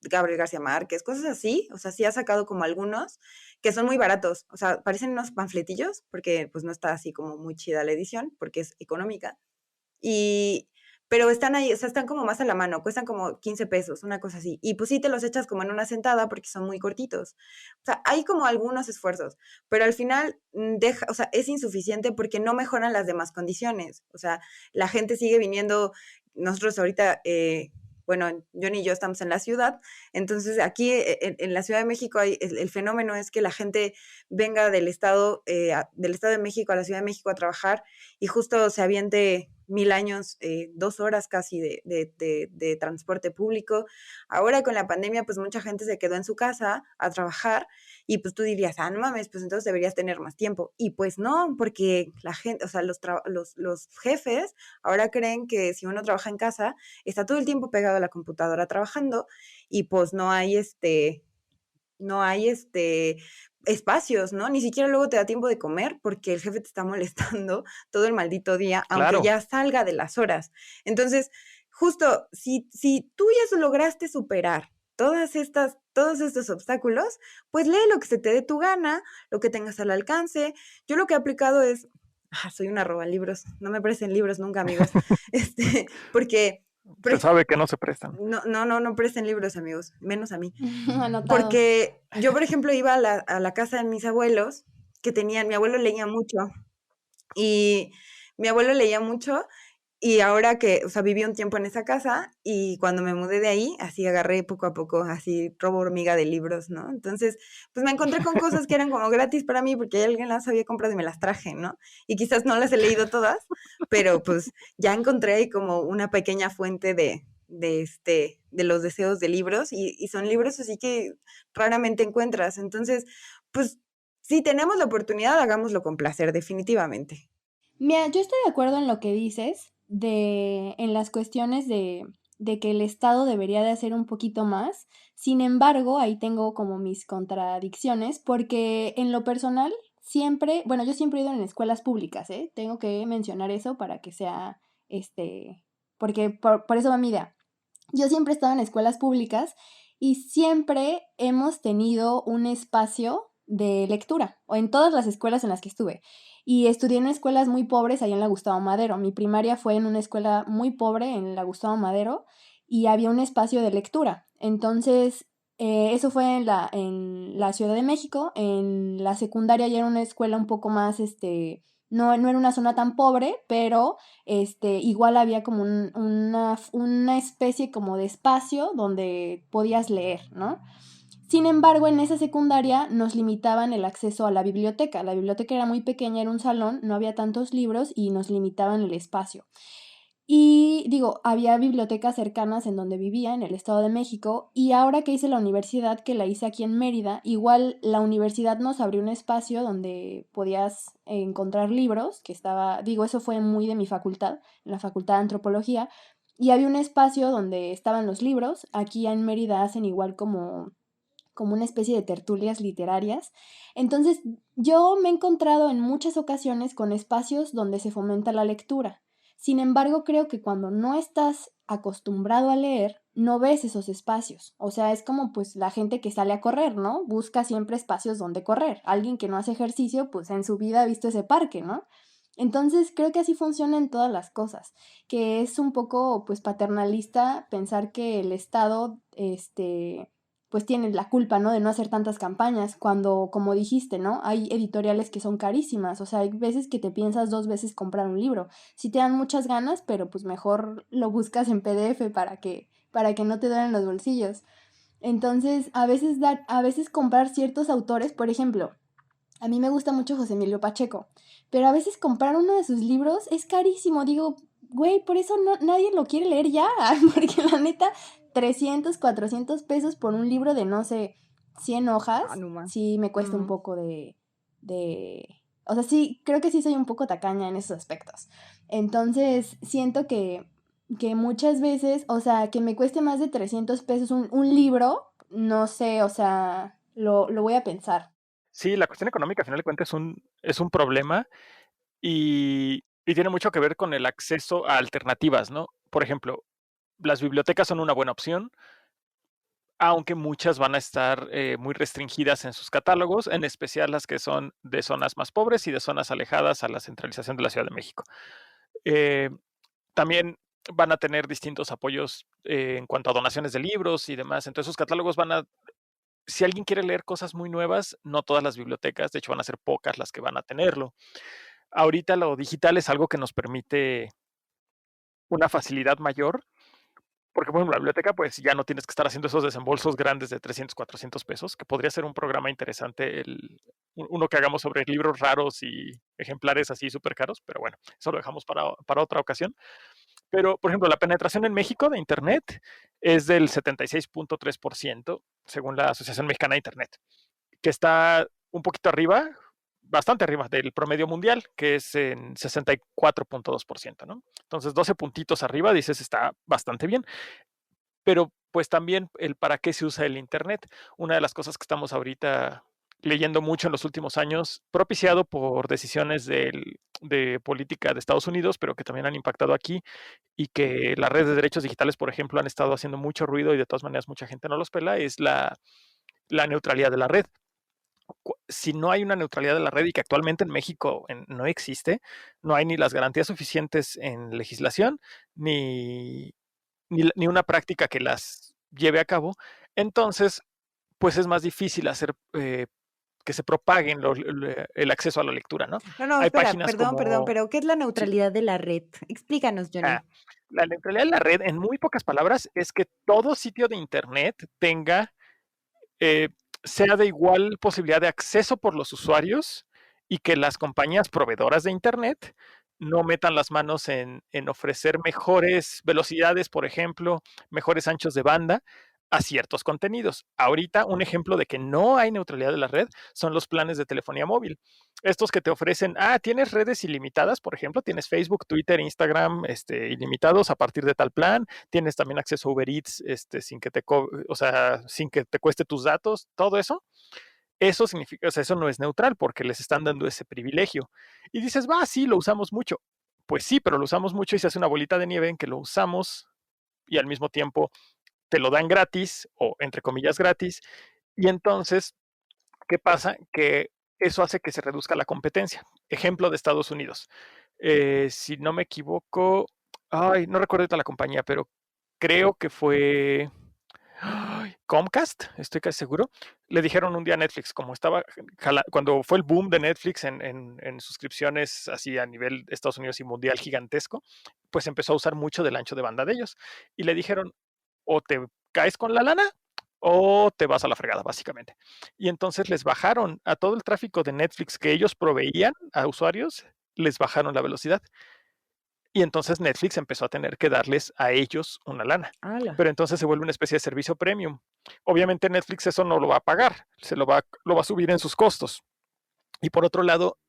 Gabriel García Márquez, cosas así. O sea, sí ha sacado como algunos que son muy baratos. O sea, parecen unos panfletillos porque pues no está así como muy chida la edición porque es económica. Y, pero están ahí, o sea, están como más a la mano, cuestan como 15 pesos, una cosa así. Y pues sí te los echas como en una sentada porque son muy cortitos. O sea, hay como algunos esfuerzos, pero al final deja, o sea, es insuficiente porque no mejoran las demás condiciones. O sea, la gente sigue viniendo, nosotros ahorita, bueno, Johnny y yo estamos en la ciudad, entonces aquí en la Ciudad de México el fenómeno es que la gente venga del Estado de México a la Ciudad de México a trabajar y justo se aviente 1000 años, 2 horas casi de transporte público. Ahora con la pandemia, pues mucha gente se quedó en su casa a trabajar y pues tú dirías, no mames, pues entonces deberías tener más tiempo. Y pues no, porque la gente, o sea, los jefes ahora creen que si uno trabaja en casa, está todo el tiempo pegado a la computadora trabajando y pues no hay espacios, ¿no? Ni siquiera luego te da tiempo de comer porque el jefe te está molestando todo el maldito día, aunque Claro. ya salga de las horas. Entonces, justo, si tú ya lograste superar todos estos obstáculos, pues lee lo que se te dé tu gana, lo que tengas al alcance. Yo lo que he aplicado es, soy una roba libros, no me presten libros nunca, amigos, porque Se sabe que no se prestan. no presten libros, amigos, menos a mí. Anotado. Porque yo, por ejemplo, iba a la casa de mis abuelos, mi abuelo leía mucho, y mi abuelo leía mucho, y ahora que, o sea, viví un tiempo en esa casa, y cuando me mudé de ahí, así agarré poco a poco, así robo hormiga de libros, ¿no? Entonces, pues me encontré con cosas que eran como gratis para mí, porque alguien las había comprado y me las traje, ¿no? Y quizás no las he leído todas, pero pues ya encontré ahí como una pequeña fuente de los deseos de libros, y son libros así que raramente encuentras. Entonces, pues, si tenemos la oportunidad, hagámoslo con placer, definitivamente. Mira, yo estoy de acuerdo en lo que dices, en las cuestiones de que el Estado debería de hacer un poquito más. Sin embargo, ahí tengo como mis contradicciones, porque en lo personal, bueno, yo siempre he ido en escuelas públicas, ¿eh? Tengo que mencionar eso para que sea, porque por eso va mi idea. Yo siempre he estado en escuelas públicas y siempre hemos tenido un espacio de lectura, o en todas las escuelas en las que estuve. Y estudié en escuelas muy pobres allá en la Gustavo Madero. Mi primaria fue en una escuela muy pobre en la Gustavo Madero y había un espacio de lectura. Entonces, eso fue en la Ciudad de México. En la secundaria ya era una escuela un poco más, no era una zona tan pobre, pero igual había como una especie como de espacio donde podías leer, ¿no? Sin embargo, en esa secundaria nos limitaban el acceso a la biblioteca. La biblioteca era muy pequeña, era un salón, no había tantos libros y nos limitaban el espacio. Y digo, había bibliotecas cercanas en donde vivía, en el Estado de México, y ahora que hice la universidad, que la hice aquí en Mérida, igual la universidad nos abrió un espacio donde podías encontrar libros, eso fue muy de mi facultad, en la Facultad de Antropología, y había un espacio donde estaban los libros. Aquí en Mérida hacen igual como una especie de tertulias literarias. Entonces, yo me he encontrado en muchas ocasiones con espacios donde se fomenta la lectura. Sin embargo, creo que cuando no estás acostumbrado a leer, no ves esos espacios. O sea, es como pues la gente que sale a correr, ¿no? Busca siempre espacios donde correr. Alguien que no hace ejercicio, pues en su vida ha visto ese parque, ¿no? Entonces, creo que así funciona en todas las cosas, que es un poco pues paternalista pensar que el Estado, pues tiene la culpa, ¿no? De no hacer tantas campañas, cuando, como dijiste, ¿no? Hay editoriales que son carísimas, o sea, hay veces que te piensas 2 veces comprar un libro. Sí te dan muchas ganas, pero pues mejor lo buscas en PDF para que no te duelen los bolsillos. Entonces, a veces comprar ciertos autores, por ejemplo, a mí me gusta mucho José Emilio Pacheco, pero a veces comprar uno de sus libros es carísimo. Digo, güey, por eso nadie lo quiere leer ya, porque la neta, 300, 400 pesos por un libro de, no sé, 100 hojas, No más. sí me cuesta un poco o sea, sí, creo que sí soy un poco tacaña en esos aspectos. Entonces, siento que muchas veces, o sea, que me cueste más de 300 pesos un libro, no sé, o sea, lo voy a pensar. Sí, la cuestión económica, a final de cuentas, es un problema y tiene mucho que ver con el acceso a alternativas, ¿no? Por ejemplo, las bibliotecas son una buena opción, aunque muchas van a estar muy restringidas en sus catálogos, en especial las que son de zonas más pobres y de zonas alejadas a la centralización de la Ciudad de México. Eh, También van a tener distintos apoyos en cuanto a donaciones de libros y demás. Entonces, sus catálogos van a, si alguien quiere leer cosas muy nuevas, no todas las bibliotecas, de hecho van a ser pocas las que van a tenerlo. Ahorita lo digital es algo que nos permite una facilidad mayor, porque por ejemplo la biblioteca pues ya no tienes que estar haciendo esos desembolsos grandes de 300, 400 pesos, que podría ser un programa interesante, uno que hagamos sobre libros raros y ejemplares así súper caros, pero bueno, eso lo dejamos para otra ocasión. Pero, por ejemplo, la penetración en México de Internet es del 76.3%, según la Asociación Mexicana de Internet, que está un poquito arriba, bastante arriba del promedio mundial, que es en 64.2%, ¿no? Entonces, 12 puntitos arriba, dices, está bastante bien. Pero, pues también el para qué se usa el Internet. Una de las cosas que estamos ahorita leyendo mucho en los últimos años, propiciado por decisiones de política de Estados Unidos, pero que también han impactado aquí, y que las redes de derechos digitales, por ejemplo, han estado haciendo mucho ruido y de todas maneras mucha gente no los pela, es la neutralidad de la red. Si no hay una neutralidad de la red y que actualmente en México no existe, no hay ni las garantías suficientes en legislación, ni una práctica que las lleve a cabo, entonces, pues es más difícil hacer que se propaguen el acceso a la lectura, ¿no? No, Hay espera, páginas perdón, como... pero ¿qué es la Sí, neutralidad de la red? Explícanos, Johnny. la neutralidad de la red, en muy pocas palabras, es que todo sitio de Internet tenga, eh, sea de igual posibilidad de acceso por los usuarios y que las compañías proveedoras de Internet no metan las manos en ofrecer mejores velocidades, por ejemplo, mejores anchos de banda a ciertos contenidos. Ahorita un ejemplo de que no hay neutralidad de la red son los planes de telefonía móvil. Estos que te ofrecen, tienes redes ilimitadas, por ejemplo, tienes Facebook, Twitter, Instagram, ilimitados a partir de tal plan, tienes también acceso a Uber Eats, sin que o sea, sin que te cueste tus datos, todo eso. Eso significa, o sea, eso no es neutral porque les están dando ese privilegio. Y dices, va, sí, lo usamos mucho. Pues sí, pero lo usamos mucho y se hace una bolita de nieve en que lo usamos y al mismo tiempo te lo dan gratis o entre comillas gratis. Y entonces, ¿qué pasa? Que eso hace que se reduzca la competencia. Ejemplo de Estados Unidos. Si no me equivoco, no recuerdo la compañía, pero creo que fue Comcast, estoy casi seguro. Le dijeron un día a Netflix, como estaba, cuando fue el boom de Netflix en suscripciones así a nivel de Estados Unidos y mundial gigantesco, pues empezó a usar mucho del ancho de banda de ellos. Y le dijeron, o te caes con la lana o te vas a la fregada, básicamente. Y entonces les bajaron a todo el tráfico de Netflix que ellos proveían a usuarios, les bajaron la velocidad. Y entonces Netflix empezó a tener que darles a ellos una lana. ¡Hala! Pero entonces se vuelve una especie de servicio premium. Obviamente Netflix eso no lo va a pagar, lo va a subir en sus costos. Y por otro lado,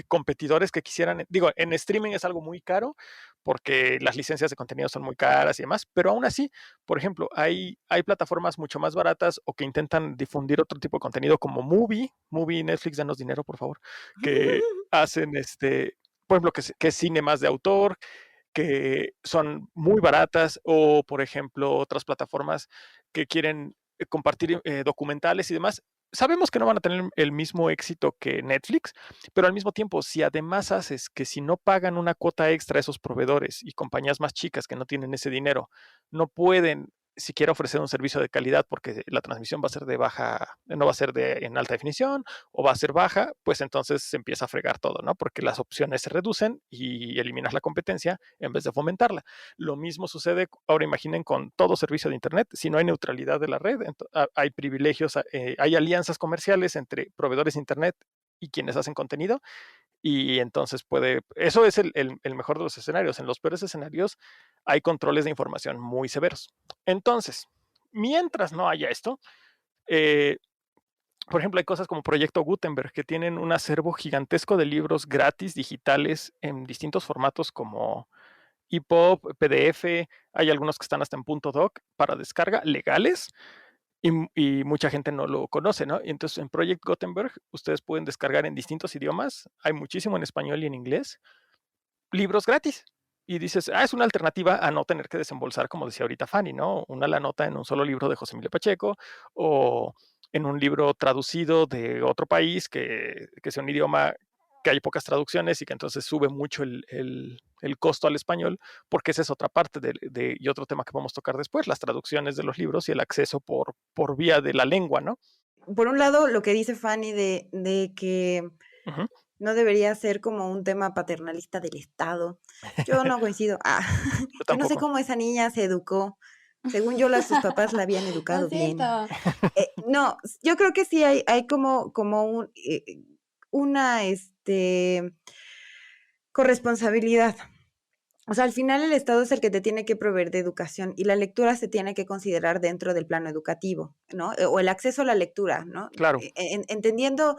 competidores que quisieran, digo, en streaming es algo muy caro porque las licencias de contenido son muy caras y demás, pero aún así, por ejemplo, hay plataformas mucho más baratas o que intentan difundir otro tipo de contenido como Movie, Netflix, danos dinero, por favor, que hacen por ejemplo, que es cine más de autor, que son muy baratas, o por ejemplo, otras plataformas que quieren compartir documentales y demás. Sabemos que no van a tener el mismo éxito que Netflix, pero al mismo tiempo, si además haces que si no pagan una cuota extra a esos proveedores y compañías más chicas que no tienen ese dinero, no pueden siquiera ofrecer un servicio de calidad porque la transmisión va a ser de baja, no va a ser en alta definición o va a ser baja, pues entonces se empieza a fregar todo, ¿no? Porque las opciones se reducen y eliminas la competencia en vez de fomentarla. Lo mismo sucede, ahora imaginen con todo servicio de Internet, si no hay neutralidad de la red, hay privilegios, hay alianzas comerciales entre proveedores de Internet y quienes hacen contenido, y entonces eso es el mejor de los escenarios. En los peores escenarios hay controles de información muy severos. Entonces, mientras no haya esto, eh, por ejemplo, hay cosas como Proyecto Gutenberg, que tienen un acervo gigantesco de libros gratis, digitales, en distintos formatos como EPUB, PDF, hay algunos que están hasta en .doc para descarga, legales, y mucha gente no lo conoce, ¿no? Y entonces en Project Gutenberg ustedes pueden descargar en distintos idiomas, hay muchísimo en español y en inglés, libros gratis. Y dices, es una alternativa a no tener que desembolsar, como decía ahorita Fanny, ¿no? Una la nota en un solo libro de José Emilio Pacheco o en un libro traducido de otro país que sea un idioma que hay pocas traducciones y que entonces sube mucho el costo al español, porque esa es otra parte y otro tema que vamos a tocar después, las traducciones de los libros y el acceso por vía de la lengua, ¿no? Por un lado, lo que dice Fanny de que Ujú. no debería ser como un tema paternalista del Estado. Yo no coincido. Yo Yo no sé tampoco. cómo esa niña se educó. Según yo, sus papás la habían No es educado bien. cierto. No, yo creo que sí hay como una corresponsabilidad. O sea, al final el Estado es el que te tiene que proveer de educación y la lectura se tiene que considerar dentro del plano educativo, ¿no? O el acceso a la lectura, ¿no? Claro, Entendiendo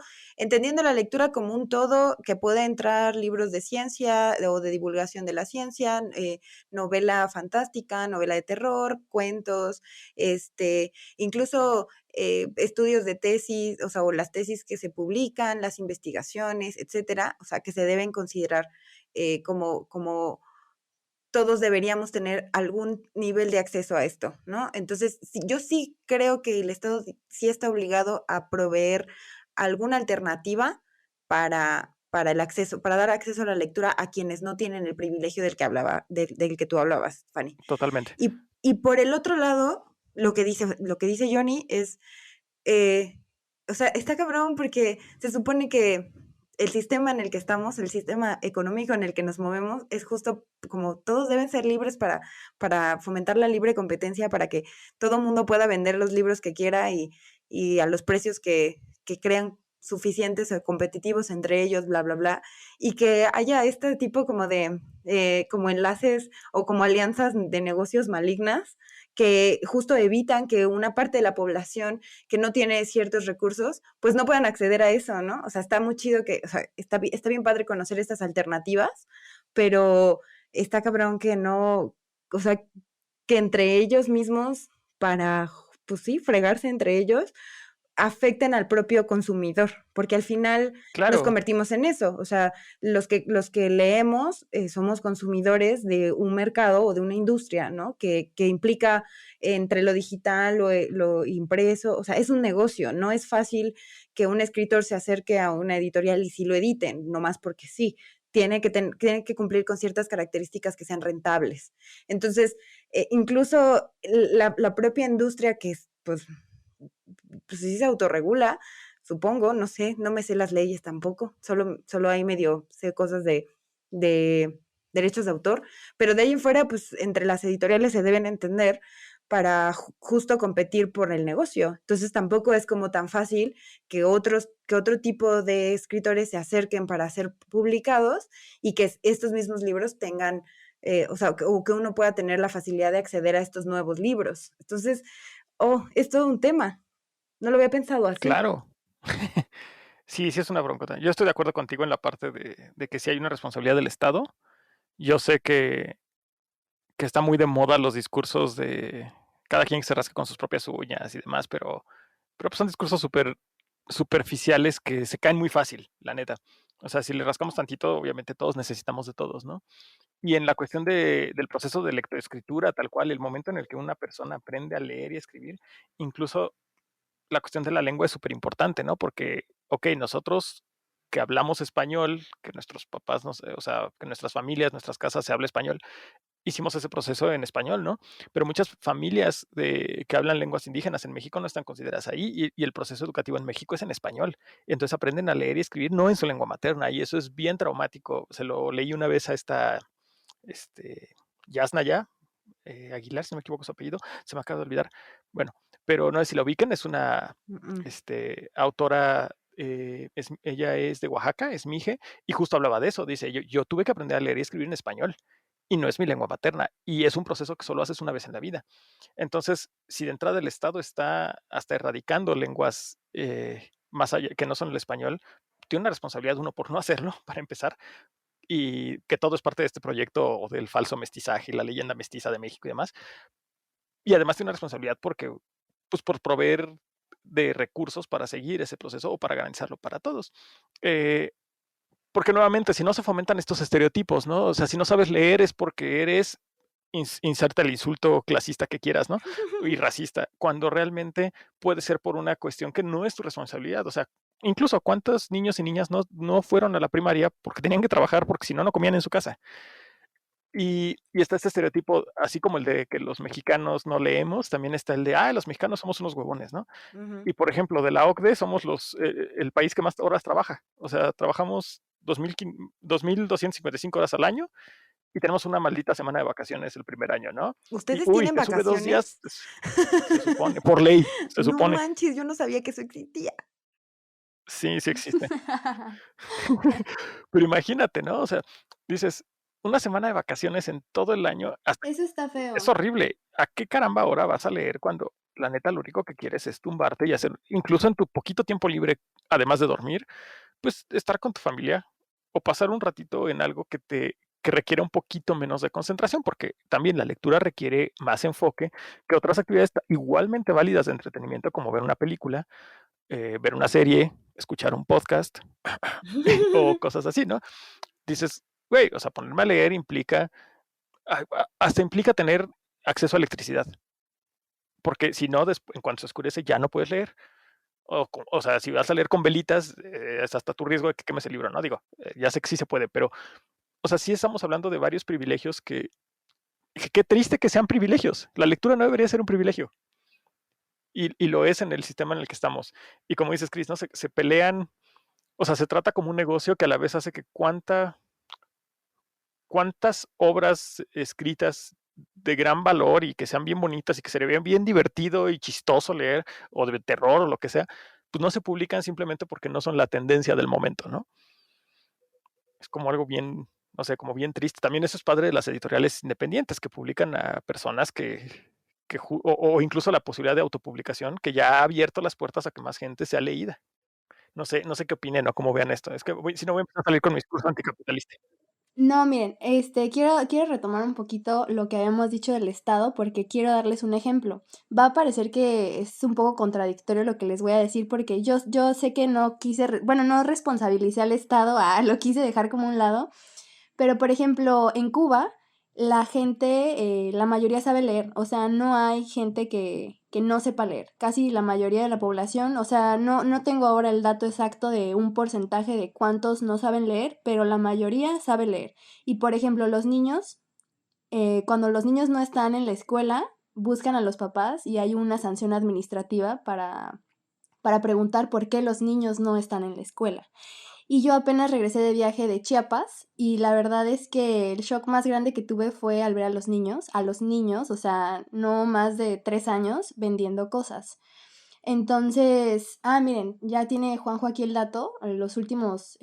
la lectura como un todo que puede entrar libros de ciencia o de divulgación de la ciencia, novela fantástica, novela de terror, cuentos, incluso estudios de tesis, o sea, o las tesis que se publican, las investigaciones, etcétera, o sea, que se deben considerar como todos deberíamos tener algún nivel de acceso a esto, ¿no? Entonces, yo sí creo que el Estado sí está obligado a proveer alguna alternativa para el acceso, para dar acceso a la lectura a quienes no tienen el privilegio del que tú hablabas, Fanny. totalmente. Y por el otro lado, lo que dice Johnny es, eh, o sea, está cabrón porque se supone que el sistema en el que estamos, el sistema económico en el que nos movemos, es justo como todos deben ser libres para fomentar la libre competencia, para que todo el mundo pueda vender los libros que quiera y a los precios que crean suficientes o competitivos entre ellos, bla, bla, bla, y que haya este tipo como de como enlaces o como alianzas de negocios malignas que justo evitan que una parte de la población que no tiene ciertos recursos, pues no puedan acceder a eso, ¿no? O sea, está muy chido o sea, está bien padre conocer estas alternativas, pero está cabrón que no, o sea, que entre ellos mismos, pues sí, fregarse entre ellos, afecten al propio consumidor, porque al final nos Claro, convertimos en eso, o sea, los que leemos somos consumidores de un mercado o de una industria, ¿no? Que implica entre lo digital, lo impreso, o sea, es un negocio, no es fácil que un escritor se acerque a una editorial y sí lo editen, nomás porque sí. Tiene que cumplir con ciertas características que sean rentables. Entonces, incluso la propia industria que es, pues sí se autorregula, supongo, no sé, no me sé las leyes tampoco, solo hay medio, sé cosas de derechos de autor, pero de ahí en fuera, pues entre las editoriales se deben entender para justo competir por el negocio. Entonces tampoco es como tan fácil que otro tipo de escritores se acerquen para ser publicados y que estos mismos libros tengan, o sea, o que uno pueda tener la facilidad de acceder a estos nuevos libros. Entonces, es todo un tema. No lo había pensado así. claro. Sí, sí es una broncota. Yo estoy de acuerdo contigo en la parte de que sí hay una responsabilidad del Estado. Yo sé que está muy de moda los discursos de cada quien que se rasca con sus propias uñas y demás, pero pues son discursos súper superficiales que se caen muy fácil, la neta. O sea, si le rascamos tantito, obviamente todos necesitamos de todos, ¿no? Y en la cuestión del proceso de lectoescritura, tal cual, el momento en el que una persona aprende a leer y escribir, incluso la cuestión de la lengua es súper importante, ¿no? Porque, ok, nosotros que hablamos español, que nuestros papás, o sea, que nuestras familias, nuestras casas se habla español, hicimos ese proceso en español, ¿no? Pero muchas familias que hablan lenguas indígenas en México no están consideradas ahí y el proceso educativo en México es en español. Entonces aprenden a leer y escribir no en su lengua materna y eso es bien traumático. Se lo leí una vez a esta, Yasna ya, Aguilar, si no me equivoco su apellido, se me acaba de olvidar. Bueno, pero no sé si lo ubican, es una Mm. autora, ella es de Oaxaca, es mije, y justo hablaba de eso, dice, yo tuve que aprender a leer y escribir en español, y no es mi lengua materna, y es un proceso que solo haces una vez en la vida. Entonces, si de entrada el Estado está hasta erradicando lenguas más allá, que no son el español, tiene una responsabilidad uno por no hacerlo, para empezar, y que todo es parte de este proyecto o del falso mestizaje y la leyenda mestiza de México y demás. Y además tiene una responsabilidad porque pues por proveer de recursos para seguir ese proceso o para garantizarlo para todos. Porque nuevamente, si no se fomentan estos estereotipos, ¿no? O sea, si no sabes leer es porque eres, inserta el insulto clasista que quieras, ¿no? Y racista, cuando realmente puede ser por una cuestión que no es tu responsabilidad. O sea, incluso cuántos niños y niñas no fueron a la primaria porque tenían que trabajar, porque si no, no comían en su casa. Y está este estereotipo, así como el de que los mexicanos no leemos, también está el de, los mexicanos somos unos huevones, ¿no? Ujú. Y por ejemplo, de la OCDE somos el país que más horas trabaja. O sea, trabajamos 2.255 horas al año y tenemos una maldita semana de vacaciones el primer año, ¿no? Y, ¿Ustedes tienen te sube 2 días, vacaciones? se supone, por ley, se No supone. manches, yo no sabía que eso existía. Sí, sí existe. Pero imagínate, ¿no? O sea, dices, una semana de vacaciones en todo el año, Eso está es feo. horrible. ¿A qué caramba hora vas a leer cuando la neta lo único que quieres es tumbarte y hacer, incluso en tu poquito tiempo libre, además de dormir, pues estar con tu familia o pasar un ratito en algo que requiere un poquito menos de concentración, porque también la lectura requiere más enfoque que otras actividades igualmente válidas de entretenimiento, como ver una película, ver una serie, escuchar un podcast o cosas así, ¿no? Dices, güey, o sea, ponerme a leer implica, hasta implica tener acceso a electricidad, porque si no, en cuanto se oscurece ya no puedes leer. O sea, si vas a leer con velitas, es hasta tu riesgo de que quemes el libro, ¿no? Digo, ya sé que sí se puede, pero, o sea, sí estamos hablando de varios privilegios qué triste que sean privilegios. La lectura no debería ser un privilegio. Y lo es en el sistema en el que estamos. Y como dices, Chris, ¿no? Se pelean, o sea, se trata como un negocio que a la vez hace que cuántas obras escritas de gran valor y que sean bien bonitas y que se vean bien divertido y chistoso leer, o de terror o lo que sea, pues no se publican simplemente porque no son la tendencia del momento, ¿no? Es como algo bien, no sé, como bien triste. También eso es padre de las editoriales independientes que publican a personas o incluso la posibilidad de autopublicación que ya ha abierto las puertas a que más gente sea leída. No sé qué opinen o cómo vean esto. Es que si no voy a empezar a salir con mi discurso anticapitalista. No, miren, quiero retomar un poquito lo que habíamos dicho del Estado porque quiero darles un ejemplo. Va a parecer que es un poco contradictorio lo que les voy a decir porque yo sé que no quise, bueno, no responsabilicé al Estado, lo quise dejar como un lado, pero por ejemplo, en Cuba, la gente, la mayoría sabe leer, o sea, no hay gente que no sepa leer, casi la mayoría de la población, o sea, no tengo ahora el dato exacto de un porcentaje de cuántos no saben leer, pero la mayoría sabe leer. Y por ejemplo, los niños, cuando los niños no están en la escuela, buscan a los papás y hay una sanción administrativa para preguntar por qué los niños no están en la escuela. Y yo apenas regresé de viaje de Chiapas y la verdad es que el shock más grande que tuve fue al ver a los niños, o sea, no más de 3 años, vendiendo cosas. Entonces, miren, ya tiene Juanjo aquí el dato, los últimos,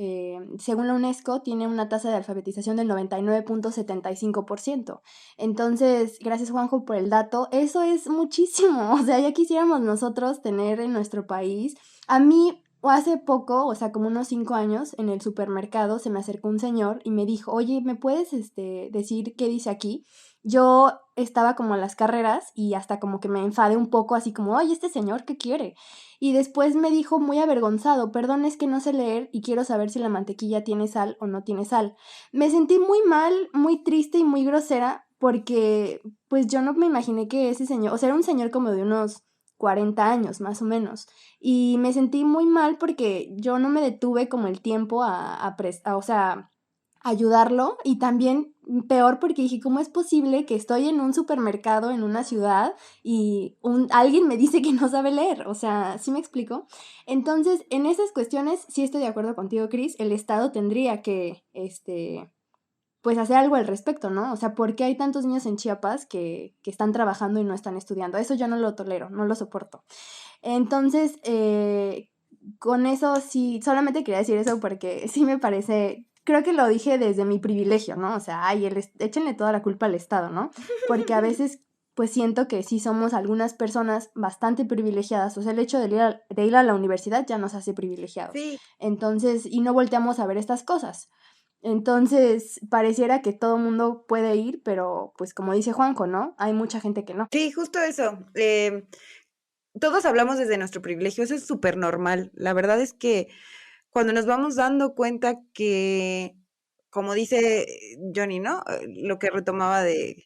según la UNESCO, tiene una tasa de alfabetización del 99.75%. Entonces, gracias Juanjo por el dato, eso es muchísimo, o sea, ya quisiéramos nosotros tener en nuestro país. A mí, hace poco, o sea, como unos 5 años, en el supermercado se me acercó un señor y me dijo, oye, ¿me puedes decir qué dice aquí? Yo estaba como a las carreras y hasta como que me enfadé un poco, así como, oye, este señor, ¿qué quiere? Y después me dijo muy avergonzado, perdón, es que no sé leer y quiero saber si la mantequilla tiene sal o no tiene sal. Me sentí muy mal, muy triste y muy grosera porque pues yo no me imaginé que ese señor, o sea, era un señor como de unos 40 años más o menos. Y me sentí muy mal porque yo no me detuve como el tiempo o sea, ayudarlo y también peor porque dije, ¿cómo es posible que estoy en un supermercado en una ciudad y alguien me dice que no sabe leer? O sea, ¿sí me explico? Entonces, en esas cuestiones sí estoy de acuerdo contigo, Cris, el Estado tendría que, pues hacer algo al respecto, ¿no? O sea, ¿por qué hay tantos niños en Chiapas que están trabajando y no están estudiando? Eso yo no lo tolero, no lo soporto. Entonces, con eso sí, solamente quería decir eso porque sí me parece, creo que lo dije desde mi privilegio, ¿no? O sea, échenle toda la culpa al Estado, ¿no? Porque a veces pues siento que sí somos algunas personas bastante privilegiadas, o sea, el hecho de ir a la universidad ya nos hace privilegiados. Sí, Entonces, y no volteamos a ver estas cosas. Entonces, pareciera que todo el mundo puede ir, pero pues como dice Juanjo, ¿no? Hay mucha gente que no. sí, justo eso. todos hablamos desde nuestro privilegio, eso es súper normal. La verdad es que cuando nos vamos dando cuenta que, como dice Johnny, ¿no? Lo que retomaba de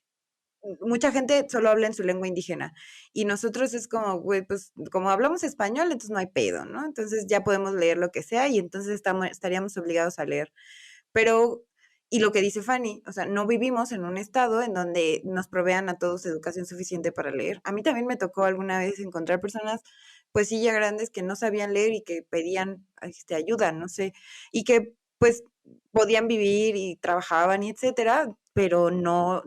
mucha gente solo habla en su lengua indígena y nosotros es como, güey, pues como hablamos español, entonces no hay pedo, ¿no? Entonces ya podemos leer lo que sea y entonces estaríamos obligados a leer. Pero, y lo que dice Fanny, o sea, no vivimos en un estado en donde nos provean a todos educación suficiente para leer. A mí también me tocó alguna vez encontrar personas, pues sí, ya grandes que no sabían leer y que pedían ayuda, no sé, y que pues podían vivir y trabajaban y etcétera, pero no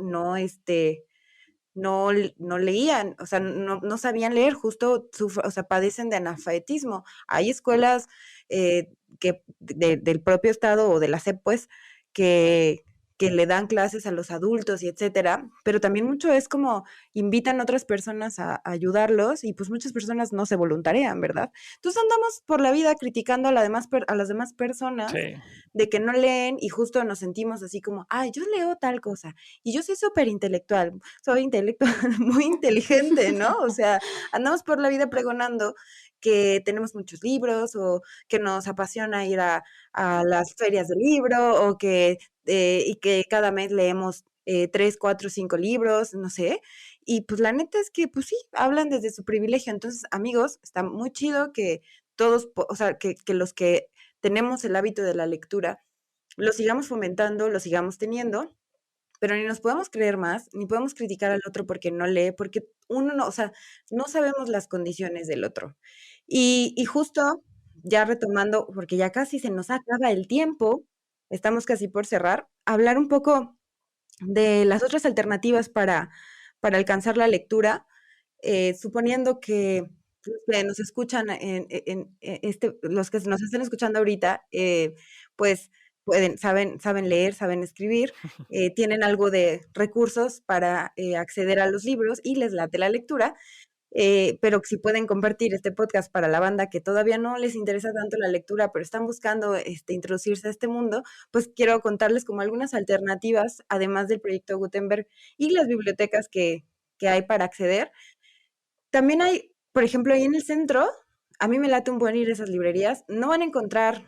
leían, o sea, no sabían leer, justo, o sea, padecen de analfabetismo. Hay escuelas del propio estado o de la SEP, pues, que, que le dan clases a los adultos y etcétera, pero también mucho es como invitan a otras personas a ayudarlos y pues muchas personas no se voluntarian, ¿verdad? Entonces andamos por la vida criticando a las demás personas Sí. de que no leen y justo nos sentimos así como, ay, yo leo tal cosa y yo soy súper intelectual, soy intelectual, muy inteligente, ¿no? O sea, andamos por la vida pregonando que tenemos muchos libros o que nos apasiona ir a las ferias del libro o y que cada mes leemos 3, 4, 5 libros, no sé. Y pues la neta es que, pues sí, hablan desde su privilegio. Entonces, amigos, está muy chido que todos, o sea, que los que tenemos el hábito de la lectura, lo sigamos fomentando, lo sigamos teniendo, pero ni nos podemos creer más, ni podemos criticar al otro porque no lee, porque uno no, o sea, no sabemos las condiciones del otro. Y justo, ya retomando, porque ya casi se nos acaba el tiempo, estamos casi por cerrar, hablar un poco de las otras alternativas para alcanzar la lectura, suponiendo que los que nos escuchan los que nos estén escuchando ahorita, pues saben leer, saben escribir, tienen algo de recursos para acceder a los libros y les late la lectura, pero si pueden compartir este podcast para la banda que todavía no les interesa tanto la lectura, pero están buscando introducirse a este mundo, pues quiero contarles como algunas alternativas, además del proyecto Gutenberg y las bibliotecas que hay para acceder. También hay, por ejemplo, ahí en el centro, a mí me late un buen ir a esas librerías. No van a encontrar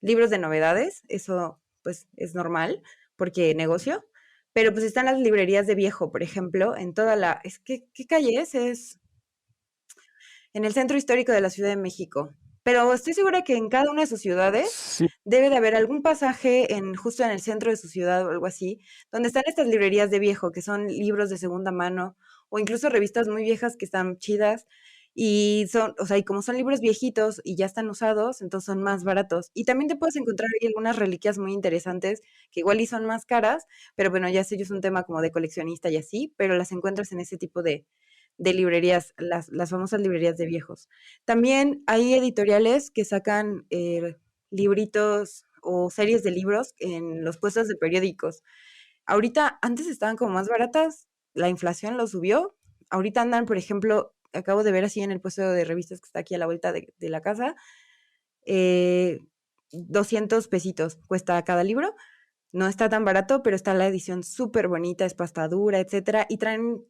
libros de novedades, eso pues es normal, porque negocio, pero pues están las librerías de viejo, por ejemplo, en toda ¿qué calle es? Es en el centro histórico de la Ciudad de México. Pero estoy segura que en cada una de sus ciudades Sí, debe de haber algún pasaje justo en el centro de su ciudad o algo así, donde están estas librerías de viejo, que son libros de segunda mano, o incluso revistas muy viejas que están chidas, y o sea, y como son libros viejitos y ya están usados, entonces son más baratos. Y también te puedes encontrar ahí algunas reliquias muy interesantes, que igual y son más caras, pero bueno, ya sé, es un tema como de coleccionista y así, pero las encuentras en ese tipo de librerías, las famosas librerías de viejos. También hay editoriales que sacan libritos o series de libros en los puestos de periódicos. Ahorita, antes estaban como más baratas, la inflación lo subió. Ahorita andan, por ejemplo, acabo de ver así en el puesto de revistas que está aquí a la vuelta de la casa, eh, 200 pesitos cuesta cada libro. No está tan barato, pero está la edición súper bonita, es pasta dura, etcétera, y traen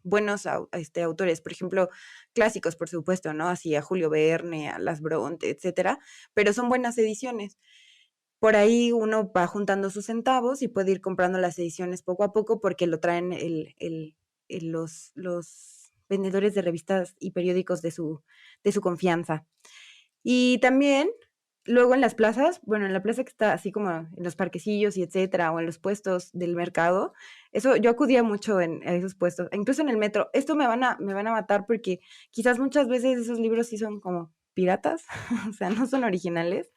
buenos autores, por ejemplo, clásicos, por supuesto, ¿no? Así a Julio Verne, a Las Bronte, etcétera, pero son buenas ediciones. Por ahí uno va juntando sus centavos y puede ir comprando las ediciones poco a poco porque lo traen los vendedores de revistas y periódicos de su confianza. Y también, luego en las plazas, bueno, en la plaza que está así como en los parquecillos y etcétera, o en los puestos del mercado, eso yo acudía mucho a esos puestos, incluso en el metro. Esto me van a matar porque quizás muchas veces esos libros sí son como piratas, o sea, no son originales,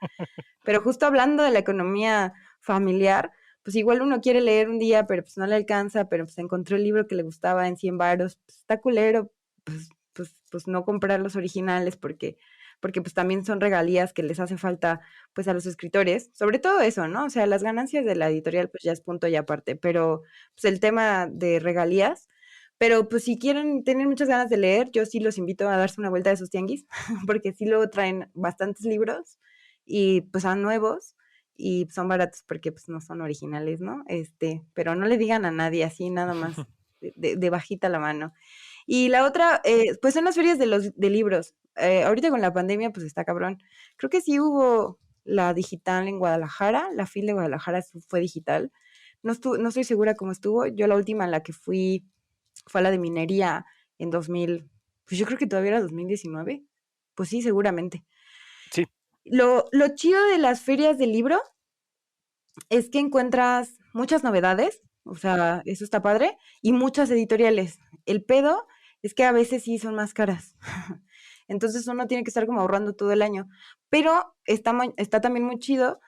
pero justo hablando de la economía familiar, pues igual uno quiere leer un día, pero pues no le alcanza, pero pues encontró el libro que le gustaba en 100 varos, pues está culero, pues no comprar los originales porque pues también son regalías que les hace falta pues a los escritores, sobre todo eso, ¿no? O sea, las ganancias de la editorial pues ya es punto y aparte, pero pues el tema de regalías, pero pues si quieren tener muchas ganas de leer, yo sí los invito a darse una vuelta de sus tianguis, porque sí luego traen bastantes libros y pues son nuevos y son baratos porque pues no son originales, ¿no? Pero no le digan a nadie así nada más de bajita la mano. Y la otra, pues son las ferias de libros. Ahorita con la pandemia, pues está cabrón. Creo que sí hubo la digital en Guadalajara, la FIL de Guadalajara fue digital. No estoy segura cómo estuvo. Yo la última en la que fui fue a la de minería en 2000, pues yo creo que todavía era 2019. Pues sí, seguramente. Sí, Lo chido de las ferias del libro es que encuentras muchas novedades, o sea, eso está padre, y muchas editoriales. El pedo es que a veces sí son más caras. Entonces uno tiene que estar como ahorrando todo el año. Pero está también muy chido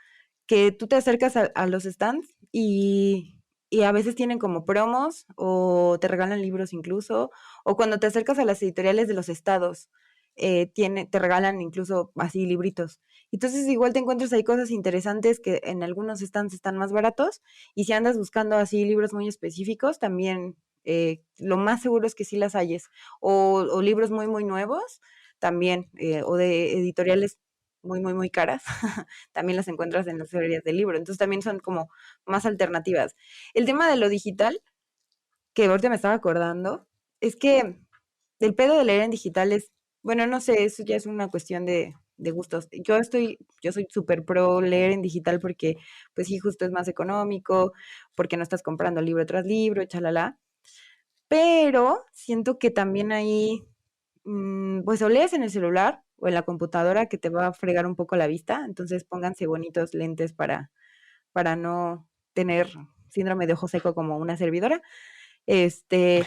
que tú te acercas a los stands y a veces tienen como promos o te regalan libros incluso, o cuando te acercas a las editoriales de los estados, te regalan incluso así libritos. Entonces igual te encuentras ahí cosas interesantes que en algunos stands están más baratos y si andas buscando así libros muy específicos, también lo más seguro es que sí las hayes. O libros muy, muy nuevos también, o de editoriales muy, muy, muy caras, también las encuentras en las ferias del libro. Entonces también son como más alternativas. El tema de lo digital, que ahorita me estaba acordando, es que el pedo de leer en digital es, bueno, no sé, eso ya es una cuestión de gustos. Yo soy súper pro leer en digital porque, pues sí, justo es más económico, porque no estás comprando libro tras libro, chalala. Pero siento que también ahí, pues o lees en el celular o en la computadora que te va a fregar un poco la vista, entonces pónganse bonitos lentes para no tener síndrome de ojo seco como una servidora. Este,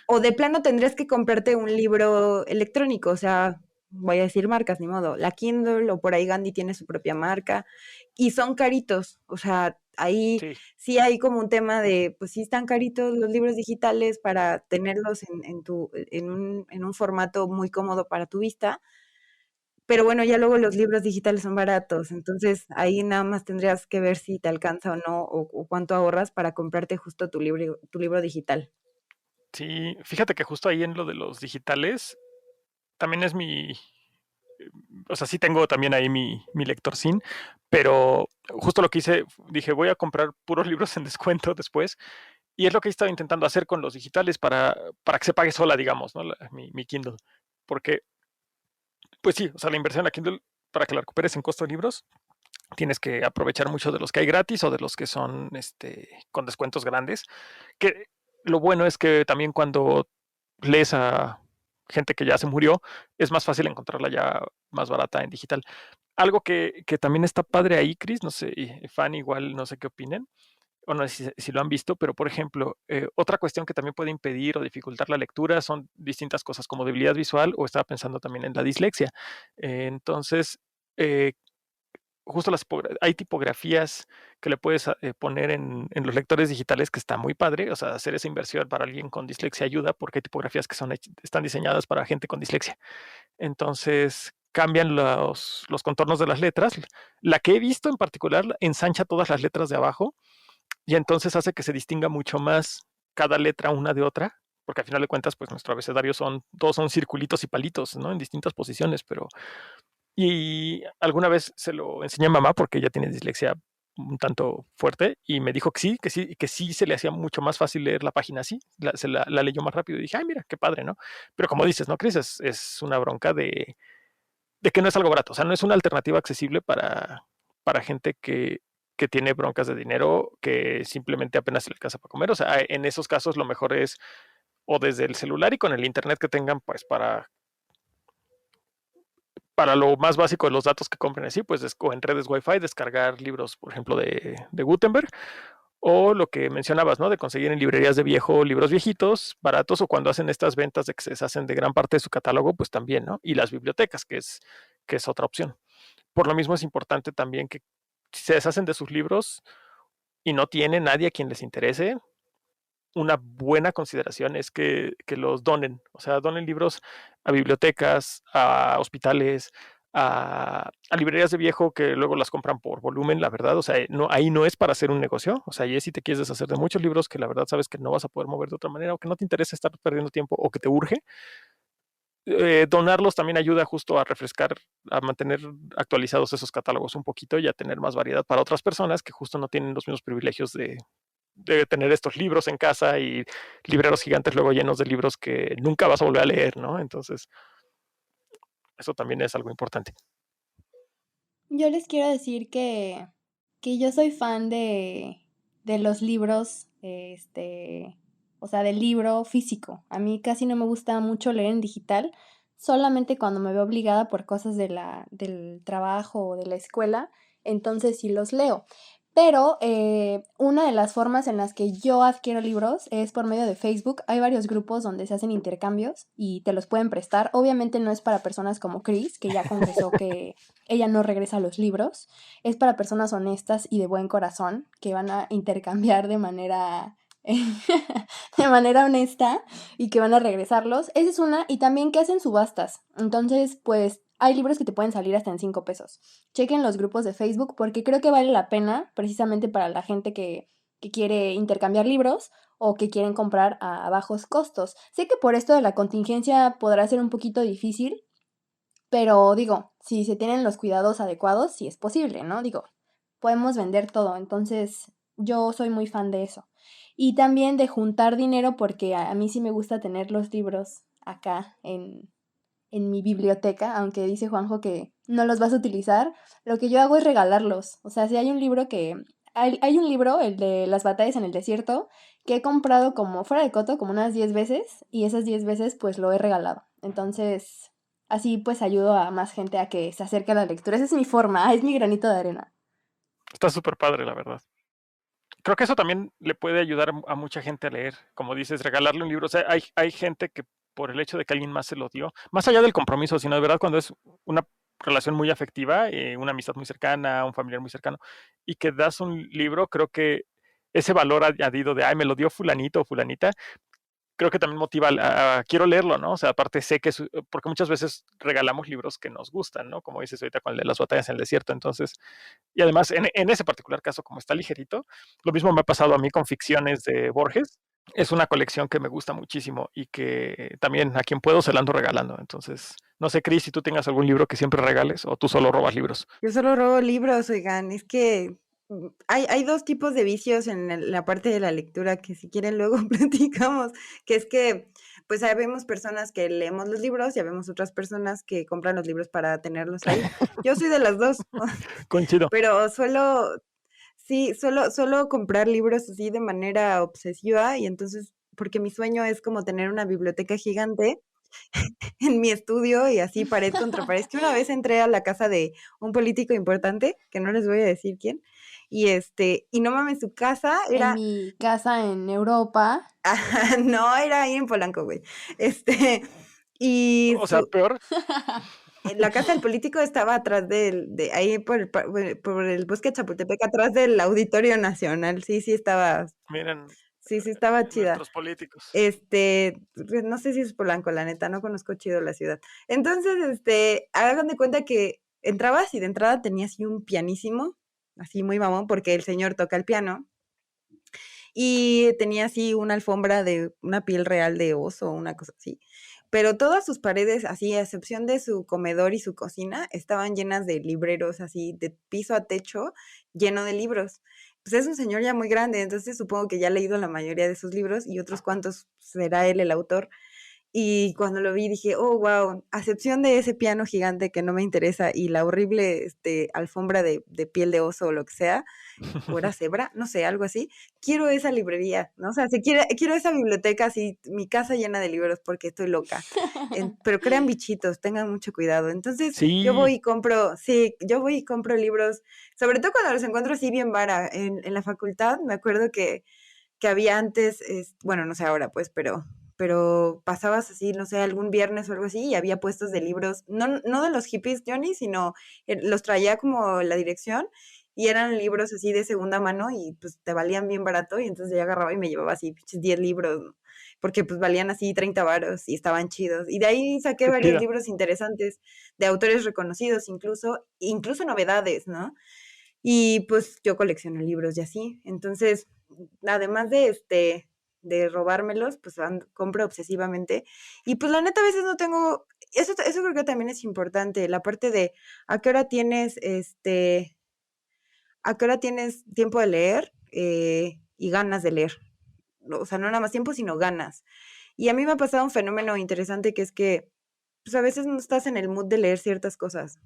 o de plano tendrías que comprarte un libro electrónico, o sea, voy a decir marcas, ni modo, la Kindle o por ahí Gandhi tiene su propia marca y son caritos, o sea, ahí sí. sí hay como un tema de, pues sí están caritos los libros digitales para tenerlos en un formato muy cómodo para tu vista, pero bueno, ya luego los libros digitales son baratos, entonces ahí nada más tendrías que ver si te alcanza o no, o cuánto ahorras para comprarte justo tu libro digital. Sí, fíjate que justo ahí en lo de los digitales, también es o sea, sí tengo también ahí mi lector sin, pero justo lo que hice, dije, voy a comprar puros libros en descuento después, y es lo que he estado intentando hacer con los digitales para que se pague sola, digamos, ¿no? Mi Kindle, porque, pues sí, o sea, la inversión en la Kindle, para que la recuperes en costo de libros, tienes que aprovechar mucho de los que hay gratis o de los que son con descuentos grandes, que lo bueno es que también cuando lees a gente que ya se murió, es más fácil encontrarla ya más barata en digital. Algo que también está padre ahí, Chris, no sé, y Fan igual, no sé qué opinen, o no sé si lo han visto, pero por ejemplo, otra cuestión que también puede impedir o dificultar la lectura son distintas cosas como debilidad visual o estaba pensando también en la dislexia. Entonces, eh, justo hay tipografías que le puedes poner en los lectores digitales que está muy padre, o sea, hacer esa inversión para alguien con dislexia ayuda porque hay tipografías que están diseñadas para gente con dislexia. Entonces cambian los contornos de las letras. La que he visto en particular ensancha todas las letras de abajo y entonces hace que se distinga mucho más cada letra una de otra, porque al final de cuentas, pues nuestro abecedario todos son circulitos y palitos, ¿no? En distintas posiciones, pero y alguna vez se lo enseñé a mamá porque ella tiene dislexia un tanto fuerte y me dijo que sí se le hacía mucho más fácil leer la página así, la leyó más rápido y dije, ay, mira, qué padre, ¿no? Pero como dices, ¿no, Cris? Es una bronca de que no es algo barato, o sea, no es una alternativa accesible para gente que tiene broncas de dinero, que simplemente apenas se le alcanza para comer, o sea, en esos casos lo mejor es o desde el celular y con el internet que tengan, pues para lo más básico de los datos que compren así, pues o en redes Wi-Fi, descargar libros, por ejemplo, de Gutenberg, o lo que mencionabas, ¿no? De conseguir en librerías de viejo libros viejitos, baratos, o cuando hacen estas ventas de que se deshacen de gran parte de su catálogo, pues también, ¿no? Y las bibliotecas, que es otra opción. Por lo mismo es importante también que si se deshacen de sus libros y no tiene nadie a quien les interese, una buena consideración es que los donen, o sea, donen libros a bibliotecas, a hospitales, a librerías de viejo que luego las compran por volumen, la verdad, o sea, no, ahí no es para hacer un negocio, o sea, ahí es si te quieres deshacer de muchos libros que la verdad sabes que no vas a poder mover de otra manera o que no te interesa estar perdiendo tiempo o que te urge, donarlos también ayuda justo a refrescar, a mantener actualizados esos catálogos un poquito y a tener más variedad para otras personas que justo no tienen los mismos privilegios de tener estos libros en casa y libreros gigantes luego llenos de libros que nunca vas a volver a leer, ¿no? Entonces, eso también es algo importante. Yo les quiero decir que yo soy fan de los libros, o sea, del libro físico. A mí casi no me gusta mucho leer en digital, solamente cuando me veo obligada por cosas del trabajo o de la escuela, entonces sí los leo. Pero una de las formas en las que yo adquiero libros es por medio de Facebook. Hay varios grupos donde se hacen intercambios y te los pueden prestar. Obviamente no es para personas como Chris, que ya confesó que ella no regresa los libros. Es para personas honestas y de buen corazón que van a intercambiar de manera de manera honesta y que van a regresarlos. Esa es una. Y también que hacen subastas. Entonces, pues hay libros que te pueden salir hasta en 5 pesos. Chequen los grupos de Facebook porque creo que vale la pena precisamente para la gente que quiere intercambiar libros o que quieren comprar a bajos costos. Sé que por esto de la contingencia podrá ser un poquito difícil, pero digo, si se tienen los cuidados adecuados, sí es posible, ¿no? Digo, podemos vender todo, entonces yo soy muy fan de eso. Y también de juntar dinero porque a mí sí me gusta tener los libros acá en mi biblioteca, aunque dice Juanjo que no los vas a utilizar, lo que yo hago es regalarlos. O sea, si hay un libro hay un libro, el de Las batallas en el desierto, que he comprado como fuera de coto, como unas 10 veces, y esas 10 veces pues lo he regalado. Entonces, así pues ayudo a más gente a que se acerque a la lectura. Esa es mi forma, es mi granito de arena. Está súper padre, la verdad. Creo que eso también le puede ayudar a mucha gente a leer. Como dices, regalarle un libro. O sea, hay gente que por el hecho de que alguien más se lo dio, más allá del compromiso, sino de verdad cuando es una relación muy afectiva, una amistad muy cercana, un familiar muy cercano, y que das un libro, creo que ese valor añadido de, ay, me lo dio fulanito o fulanita, creo que también motiva quiero leerlo, ¿no? O sea, aparte sé que porque muchas veces regalamos libros que nos gustan, ¿no? Como dices ahorita con el de Las batallas en el desierto, entonces, y además en ese particular caso, como está ligerito, lo mismo me ha pasado a mí con ficciones de Borges. Es una colección que me gusta muchísimo y que también a quien puedo se la ando regalando. Entonces, no sé, Cris, si tú tengas algún libro que siempre regales o tú solo robas libros. Yo solo robo libros, oigan, es que hay dos tipos de vicios en la parte de la lectura que si quieren luego platicamos, que es que pues vemos personas que leemos los libros y vemos otras personas que compran los libros para tenerlos ahí. Yo soy de las dos, Coincido. pero suelo comprar libros así de manera obsesiva y entonces, porque mi sueño es como tener una biblioteca gigante en mi estudio y así pared contra pared. Es que una vez entré a la casa de un político importante, que no les voy a decir quién, y no mames, su casa En era, mi casa en Europa. no, era ahí en Polanco, güey. Y O sea, peor. la casa del político estaba atrás de ahí por el bosque de Chapultepec, atrás del Auditorio Nacional. Sí, estaba, Miren, sí, estaba chida. nuestros políticos. Pues, no sé si es Polanco, la neta, no conozco chido la ciudad. Entonces, hagan de cuenta que entrabas y de entrada tenías así un pianísimo, así muy mamón, porque el señor toca el piano, y tenía así una alfombra de una piel real de oso, una cosa así. Pero todas sus paredes, así, a excepción de su comedor y su cocina, estaban llenas de libreros, así, de piso a techo, lleno de libros. Pues es un señor ya muy grande, entonces supongo que ya ha leído la mayoría de sus libros y otros cuantos será él el autor. Y cuando lo vi dije, oh, wow, a excepción de ese piano gigante que no me interesa y la horrible alfombra de piel de oso o lo que sea, o era cebra, no sé, algo así, quiero esa librería, ¿no? O sea, quiero esa biblioteca así, mi casa llena de libros porque estoy loca. Pero crean bichitos, tengan mucho cuidado. Entonces, yo Sí, voy y compro, sí, yo voy y compro libros, sobre todo cuando los encuentro así bien vara. En la facultad, me acuerdo que había antes, bueno, no sé ahora pues, pero pasabas así, no sé, algún viernes o algo así y había puestos de libros, no de los hippies, Johnny, sino los traía como la dirección y eran libros así de segunda mano y pues te valían bien barato y entonces yo agarraba y me llevaba así pinches 10 libros, ¿no? Porque pues valían así 30 varos y estaban chidos. Y de ahí saqué qué varios chido. libros interesantes de autores reconocidos, incluso novedades, ¿no? Y pues yo colecciono libros y así. Entonces, además de robármelos, pues compro obsesivamente. Y pues la neta a veces no tengo, eso creo que también es importante, la parte de a qué hora tienes, a qué hora tienes tiempo de leer, y ganas de leer. O sea, no nada más tiempo, sino ganas. Y a mí me ha pasado un fenómeno interesante que es que pues a veces no estás en el mood de leer ciertas cosas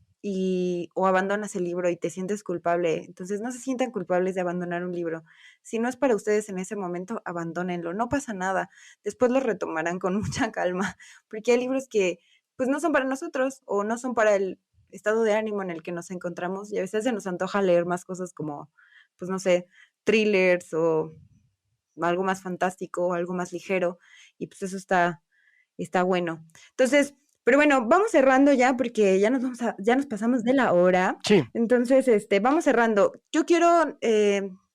o abandonas el libro y te sientes culpable. Entonces no se sientan culpables de abandonar un libro. Si no es para ustedes en ese momento, abandónenlo. No pasa nada. Después lo retomarán con mucha calma, porque hay libros que pues no son para nosotros o no son para el estado de ánimo en el que nos encontramos y a veces se nos antoja leer más cosas como, pues no sé, thrillers o algo más fantástico o algo más ligero y pues eso está bueno. Entonces, pero bueno, vamos cerrando ya porque ya nos pasamos de la hora. Sí, Entonces, vamos cerrando. Yo quiero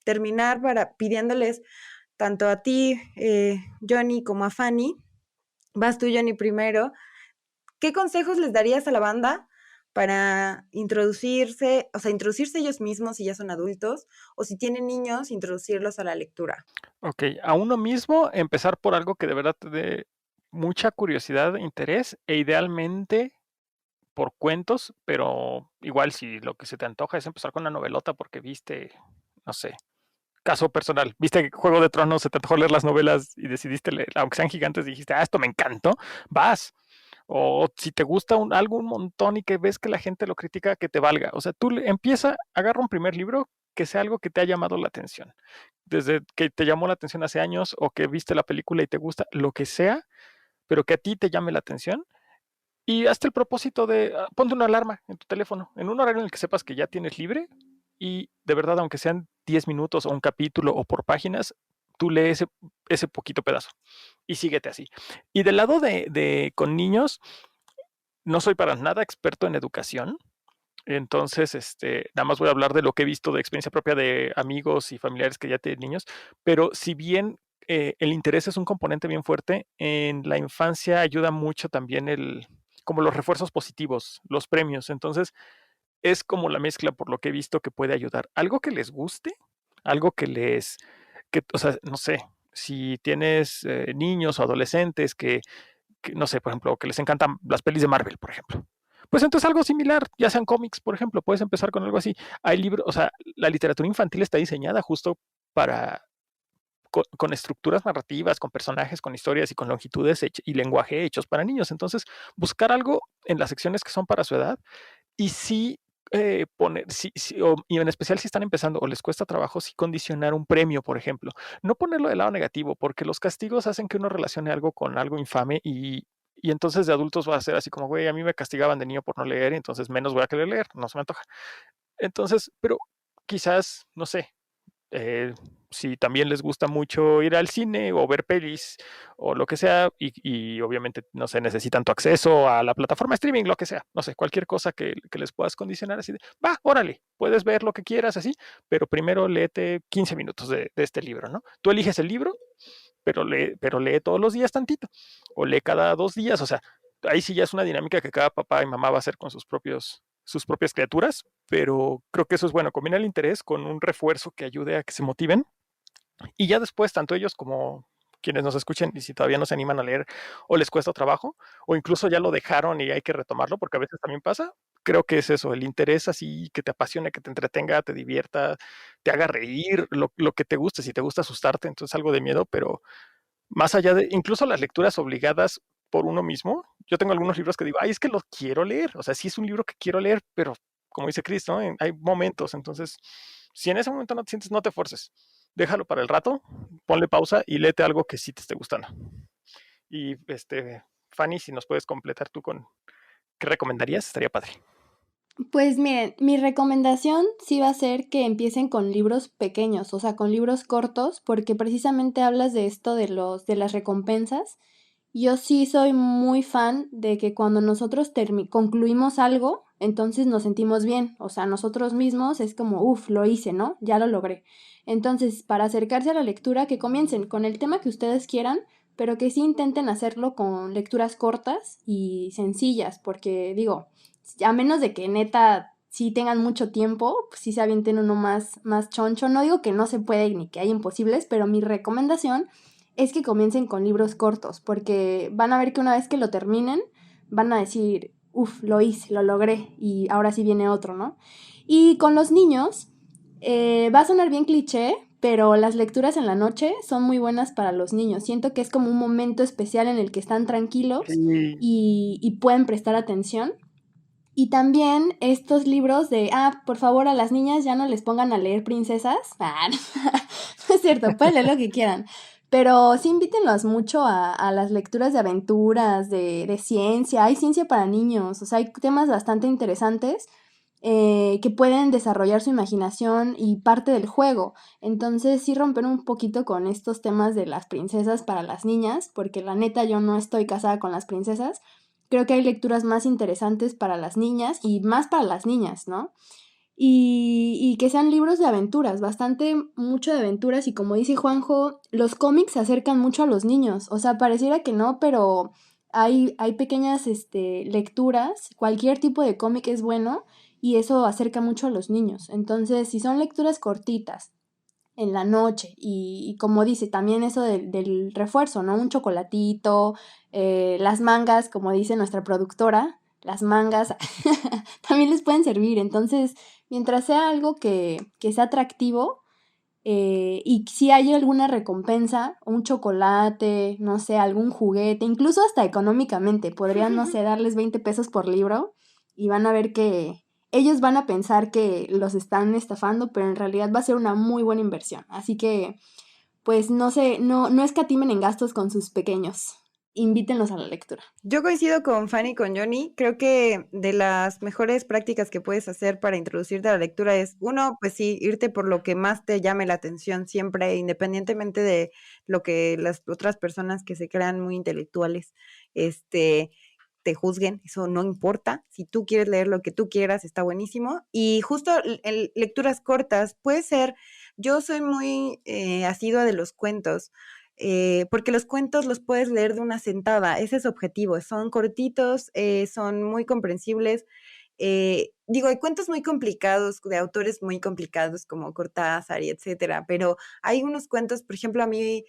terminar pidiéndoles tanto a ti, Johnny, como a Fanny. Vas tú, Johnny, primero. ¿Qué consejos les darías a la banda para introducirse ellos mismos si ya son adultos, o si tienen niños, introducirlos a la lectura? ok. A uno mismo empezar por algo que de verdad te dé mucha curiosidad, interés, e idealmente por cuentos, pero igual si lo que se te antoja es empezar con una novelota porque viste, no sé, caso personal, viste Juego de Tronos, se te antojó leer las novelas y decidiste leer, aunque sean gigantes, dijiste, esto me encantó, vas. O si te gusta algo un montón y que ves que la gente lo critica, que te valga. O sea, empieza, agarra un primer libro que sea algo que te ha llamado la atención. Desde que te llamó la atención hace años o que viste la película y te gusta, lo que sea, pero que a ti te llame la atención. Y hazte el propósito de ponte una alarma en tu teléfono, en un horario en el que sepas que ya tienes libre y de verdad, aunque sean 10 minutos o un capítulo o por páginas, tú lees ese poquito pedazo y síguete así. Y del lado con niños, no soy para nada experto en educación, entonces nada más voy a hablar de lo que he visto de experiencia propia de amigos y familiares que ya tienen niños, pero si bien el interés es un componente bien fuerte, en la infancia ayuda mucho también como los refuerzos positivos, los premios, entonces es como la mezcla por lo que he visto que puede ayudar. Algo que les guste, algo o sea, no sé, si tienes niños o adolescentes no sé, por ejemplo, que les encantan las pelis de Marvel, por ejemplo. Pues entonces algo similar, ya sean cómics, por ejemplo, puedes empezar con algo así. Hay libros, o sea, la literatura infantil está diseñada justo para con estructuras narrativas, con personajes, con historias y con longitudes y lenguaje hechos para niños. Entonces, buscar algo en las secciones que son para su edad y sí y en especial si están empezando o les cuesta trabajo, sí condicionar un premio, por ejemplo. No ponerlo del lado negativo, porque los castigos hacen que uno relacione algo con algo infame y entonces de adultos va a ser así como, güey, a mí me castigaban de niño por no leer, y entonces menos voy a querer leer, no se me antoja. Entonces, pero quizás, no sé, si también les gusta mucho ir al cine o ver pelis o lo que sea, y obviamente, no sé, necesitan tu acceso a la plataforma de streaming, lo que sea, no sé, cualquier cosa que les puedas condicionar así de, va, órale, puedes ver lo que quieras así, pero primero léete 15 minutos de este libro, ¿no? Tú eliges el libro, pero lee todos los días tantito, o lee cada 2 días, o sea, ahí sí ya es una dinámica que cada papá y mamá va a hacer con sus propias criaturas, pero creo que eso es bueno, combina el interés con un refuerzo que ayude a que se motiven y ya después tanto ellos como quienes nos escuchen y si todavía no se animan a leer o les cuesta trabajo o incluso ya lo dejaron y hay que retomarlo porque a veces también pasa, creo que es eso, el interés así que te apasione, que te entretenga, te divierta, te haga reír, lo que te guste, si te gusta asustarte, entonces algo de miedo, pero más allá de incluso las lecturas obligadas por uno mismo, yo tengo algunos libros que digo, ay, es que los quiero leer, o sea, sí es un libro que quiero leer, pero como dice Chris, ¿no? Hay momentos, entonces, si en ese momento no te sientes, no te forces, déjalo para el rato, ponle pausa y léete algo que sí te esté gustando. Y Fanny, si nos puedes completar tú con qué recomendarías, estaría padre. Pues miren, mi recomendación sí va a ser que empiecen con libros pequeños, o sea, con libros cortos, porque precisamente hablas de esto de las recompensas. Yo sí soy muy fan de que cuando nosotros concluimos algo, entonces nos sentimos bien, o sea, nosotros mismos es como, uff, lo hice, ¿no? Ya lo logré. Entonces, para acercarse a la lectura, que comiencen con el tema que ustedes quieran, pero que sí intenten hacerlo con lecturas cortas y sencillas, porque digo, a menos de que neta sí tengan mucho tiempo, pues sí se avienten uno más choncho. No digo que no se puede ni que hay imposibles, pero mi recomendación es que comiencen con libros cortos, porque van a ver que una vez que lo terminen, van a decir, uff, lo hice, lo logré, y ahora sí viene otro, ¿no? Y con los niños, va a sonar bien cliché, pero las lecturas en la noche son muy buenas para los niños. Siento que es como un momento especial en el que están tranquilos Sí. y pueden prestar atención. Y también estos libros de, por favor, a las niñas ya no les pongan a leer princesas. No es cierto, pueden leer lo que quieran. Pero sí invítenlos mucho a las lecturas de aventuras, de ciencia. Hay ciencia para niños, o sea, hay temas bastante interesantes que pueden desarrollar su imaginación y parte del juego. Entonces sí romper un poquito con estos temas de las princesas para las niñas, porque la neta yo no estoy casada con las princesas. Creo que hay lecturas más interesantes para las niñas y más para las niñas, ¿no? Y que sean libros de aventuras, bastante mucho de aventuras y como dice Juanjo, los cómics se acercan mucho a los niños, o sea, pareciera que no, pero hay pequeñas lecturas, cualquier tipo de cómic es bueno y eso acerca mucho a los niños. Entonces, si son lecturas cortitas en la noche y como dice, también eso del refuerzo, ¿no? Un chocolatito, las mangas, como dice nuestra productora, las mangas también les pueden servir. Entonces, mientras sea algo que sea atractivo y si hay alguna recompensa, un chocolate, no sé, algún juguete, incluso hasta económicamente, podrían, no sé, darles 20 pesos por libro y van a ver que ellos van a pensar que los están estafando, pero en realidad va a ser una muy buena inversión. Así que, pues no sé, no escatimen en gastos con sus pequeños. Invítenlos a la lectura. Yo coincido con Fanny y con Johnny. Creo que de las mejores prácticas que puedes hacer para introducirte a la lectura es, uno, pues sí, irte por lo que más te llame la atención siempre, independientemente de lo que las otras personas que se crean muy intelectuales, te juzguen, eso no importa. Si tú quieres leer lo que tú quieras, está buenísimo. Y justo en lecturas cortas, puede ser, yo soy muy asidua de los cuentos. Porque los cuentos los puedes leer de una sentada, ese es su objetivo, son cortitos, son muy comprensibles. Digo, hay cuentos muy complicados, de autores muy complicados como Cortázar y etcétera, pero hay unos cuentos, por ejemplo, a mí,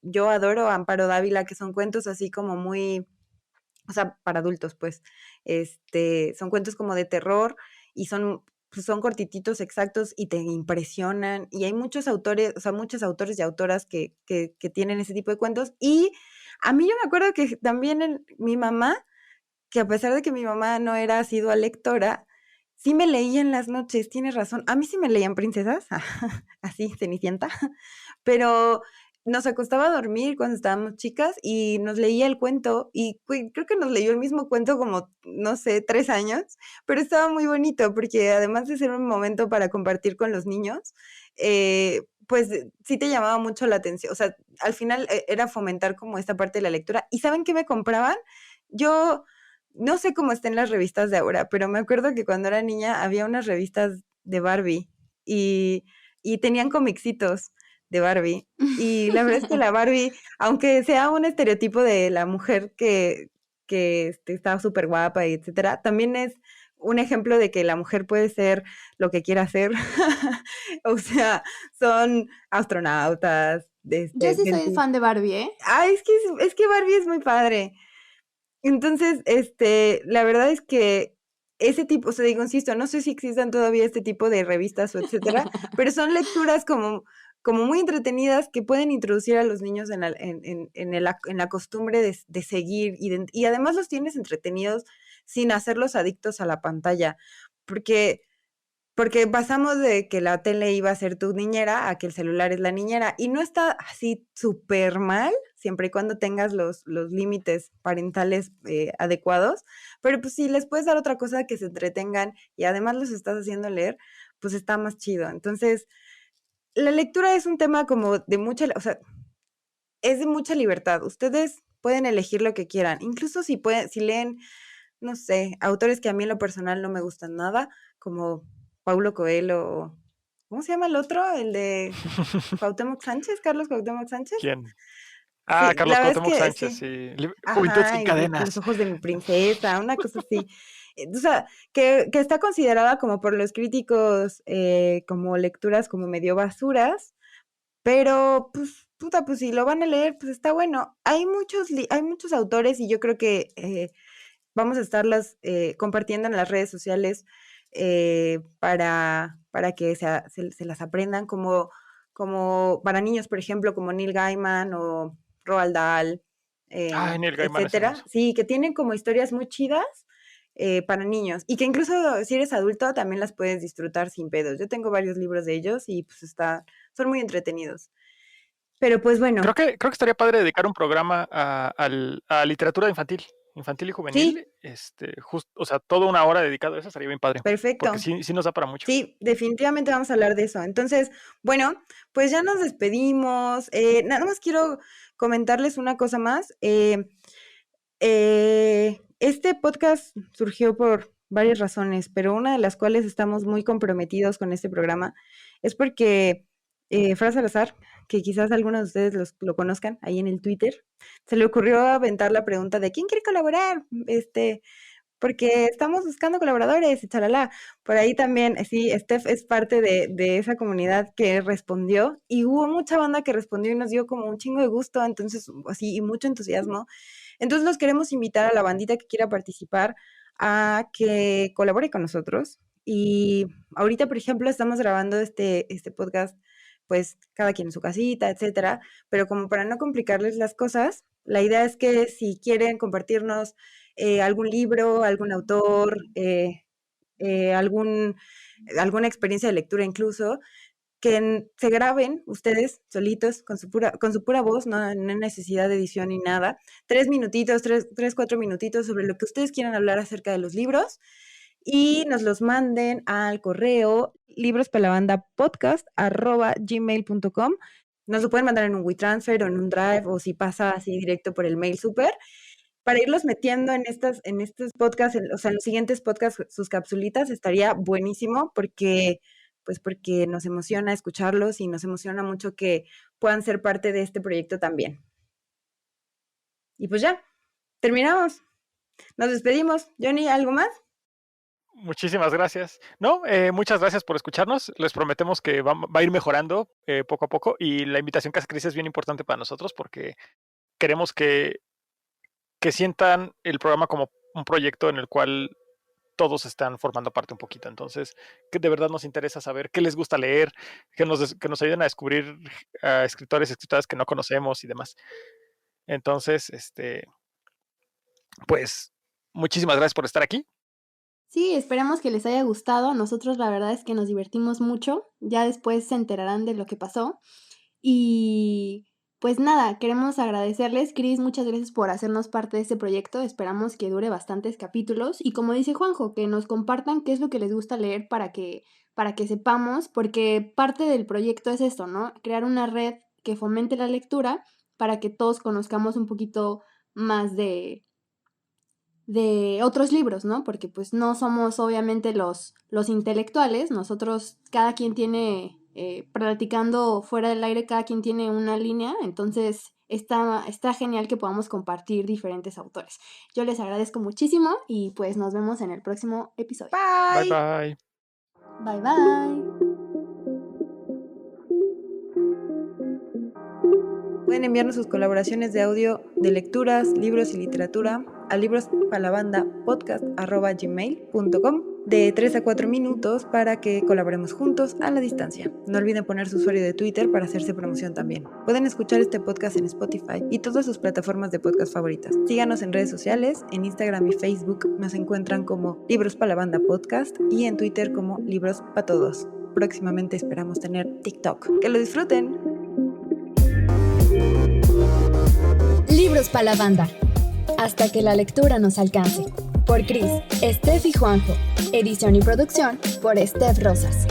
yo adoro a Amparo Dávila, que son cuentos así como muy, o sea, para adultos, pues, son cuentos como de terror y pues, son cortititos, exactos y te impresionan. Y hay muchos autores, o sea, muchos autores y autoras que tienen ese tipo de cuentos. Y a mí yo me acuerdo que también mi mamá, que a pesar de que mi mamá no era asidua lectora, sí me leía en las noches, tienes razón. A mí sí me leían princesas, así, Cenicienta, pero nos acostaba a dormir cuando estábamos chicas y nos leía el cuento y creo que nos leyó el mismo cuento como, no sé, 3 años, pero estaba muy bonito porque además de ser un momento para compartir con los niños, pues sí te llamaba mucho la atención, o sea, al final era fomentar como esta parte de la lectura. ¿Y saben qué me compraban? Yo no sé cómo estén las revistas de ahora, pero me acuerdo que cuando era niña había unas revistas de Barbie y, y tenían comicitos de Barbie. Y la verdad es que la Barbie, aunque sea un estereotipo de la mujer que está súper guapa y etcétera, también es un ejemplo de que la mujer puede ser lo que quiera ser. O sea, son astronautas, Yo sí soy fan de Barbie, ¿eh? es que Barbie es muy padre. Entonces, la verdad es que ese tipo, o sea, digo, insisto, no sé si existan todavía este tipo de revistas o etcétera, pero son lecturas como muy entretenidas que pueden introducir a los niños en la costumbre de seguir y además los tienes entretenidos sin hacerlos adictos a la pantalla, porque pasamos de que la tele iba a ser tu niñera a que el celular es la niñera. Y no está así súper mal, siempre y cuando tengas los límites parentales adecuados. Pero pues si les puedes dar otra cosa que se entretengan y además los estás haciendo leer, pues está más chido. Entonces, la lectura es un tema como de mucha, o sea, es de mucha libertad. Ustedes pueden elegir lo que quieran. Incluso si leen, no sé, autores que a mí en lo personal no me gustan nada, como Paulo Coelho, ¿cómo se llama el otro? El de Cuauhtémoc Sánchez, Carlos Cuauhtémoc Sánchez. ¿Quién? Sí, Carlos la verdad es Cuauhtémoc que Sánchez, sí. sí. Juventud sin Ajá, y los cadenas. ojos de mi princesa, una cosa así. O sea, que está considerada como por los críticos como lecturas como medio basuras, pero pues, puta, pues si lo van a leer, pues está bueno. Hay muchos autores y yo creo que vamos a estarlas compartiendo en las redes sociales para que se las aprendan, como como para niños, por ejemplo, como Neil Gaiman o Roald Dahl, Neil Gaiman es etcétera. hermoso. Sí, que tienen como historias muy chidas para niños y que incluso si eres adulto también las puedes disfrutar sin pedos. Yo tengo varios libros de ellos y pues son muy entretenidos. Pero pues bueno. Creo que estaría padre dedicar un programa a literatura infantil y juvenil. Sí. O sea, toda una hora dedicada a eso estaría bien padre. Perfecto. Porque sí nos da para mucho. Sí, definitivamente vamos a hablar de eso. Entonces, bueno, pues ya nos despedimos. Nada más quiero comentarles una cosa más. Este podcast surgió por varias razones, pero una de las cuales estamos muy comprometidos con este programa es porque Fra Salazar, que quizás algunos de ustedes lo conozcan ahí en el Twitter, se le ocurrió aventar la pregunta de ¿quién quiere colaborar? Porque estamos buscando colaboradores y chalala. Por ahí también, sí, Steph es parte de esa comunidad que respondió y hubo mucha banda que respondió y nos dio como un chingo de gusto, entonces, así, y mucho entusiasmo. Entonces los queremos invitar a la bandita que quiera participar a que colabore con nosotros. Y ahorita, por ejemplo, estamos grabando este podcast, pues cada quien en su casita, etcétera, pero como para no complicarles las cosas, la idea es que si quieren compartirnos algún libro, algún autor, alguna experiencia de lectura incluso, que se graben ustedes solitos con su pura voz, no hay necesidad de edición ni nada, 3 minutitos, 4 minutitos sobre lo que ustedes quieran hablar acerca de los libros y nos los manden al correo librospalabandapodcast@gmail.com. Nos lo pueden mandar en un WeTransfer o en un Drive o si pasa así directo por el mail súper, para irlos metiendo en estos podcasts, o sea, en los siguientes podcasts, sus capsulitas, estaría buenísimo porque nos emociona escucharlos y nos emociona mucho que puedan ser parte de este proyecto también. Y pues ya, terminamos. Nos despedimos. Johnny, ¿algo más? Muchísimas gracias. No, muchas gracias por escucharnos. Les prometemos que va a ir mejorando poco a poco y la invitación que hace Cris es bien importante para nosotros porque queremos que sientan el programa como un proyecto en el cual todos están formando parte un poquito. Entonces, que de verdad nos interesa saber qué les gusta leer, que nos ayuden a descubrir escritores y escritoras que no conocemos y demás. Entonces, pues, muchísimas gracias por estar aquí. Sí, esperamos que les haya gustado. Nosotros la verdad es que nos divertimos mucho. Ya después se enterarán de lo que pasó. Y pues nada, queremos agradecerles. Cris, muchas gracias por hacernos parte de este proyecto. Esperamos que dure bastantes capítulos. Y como dice Juanjo, que nos compartan qué es lo que les gusta leer para que sepamos, porque parte del proyecto es esto, ¿no? Crear una red que fomente la lectura para que todos conozcamos un poquito más de otros libros, ¿no? Porque pues no somos obviamente los intelectuales, nosotros cada quien tiene, platicando fuera del aire, cada quien tiene una línea, entonces está genial que podamos compartir diferentes autores. Yo les agradezco muchísimo y pues nos vemos en el próximo episodio. Bye. Bye, bye. Bye, bye. Pueden enviarnos sus colaboraciones de audio de lecturas, libros y literatura a librospalabandapodcast@gmail.com de 3 a 4 minutos para que colaboremos juntos a la distancia. No olviden poner su usuario de Twitter para hacerse promoción también. Pueden escuchar este podcast en Spotify y todas sus plataformas de podcast favoritas. Síganos en redes sociales, en Instagram y Facebook nos encuentran como Libros pa' la Banda Podcast y en Twitter como Libros pa' Todos. Próximamente esperamos tener TikTok. ¡Que lo disfruten! Libros para la banda. Hasta que la lectura nos alcance. Por Cris, Steph y Juanjo. Edición y producción por Steph Rosas.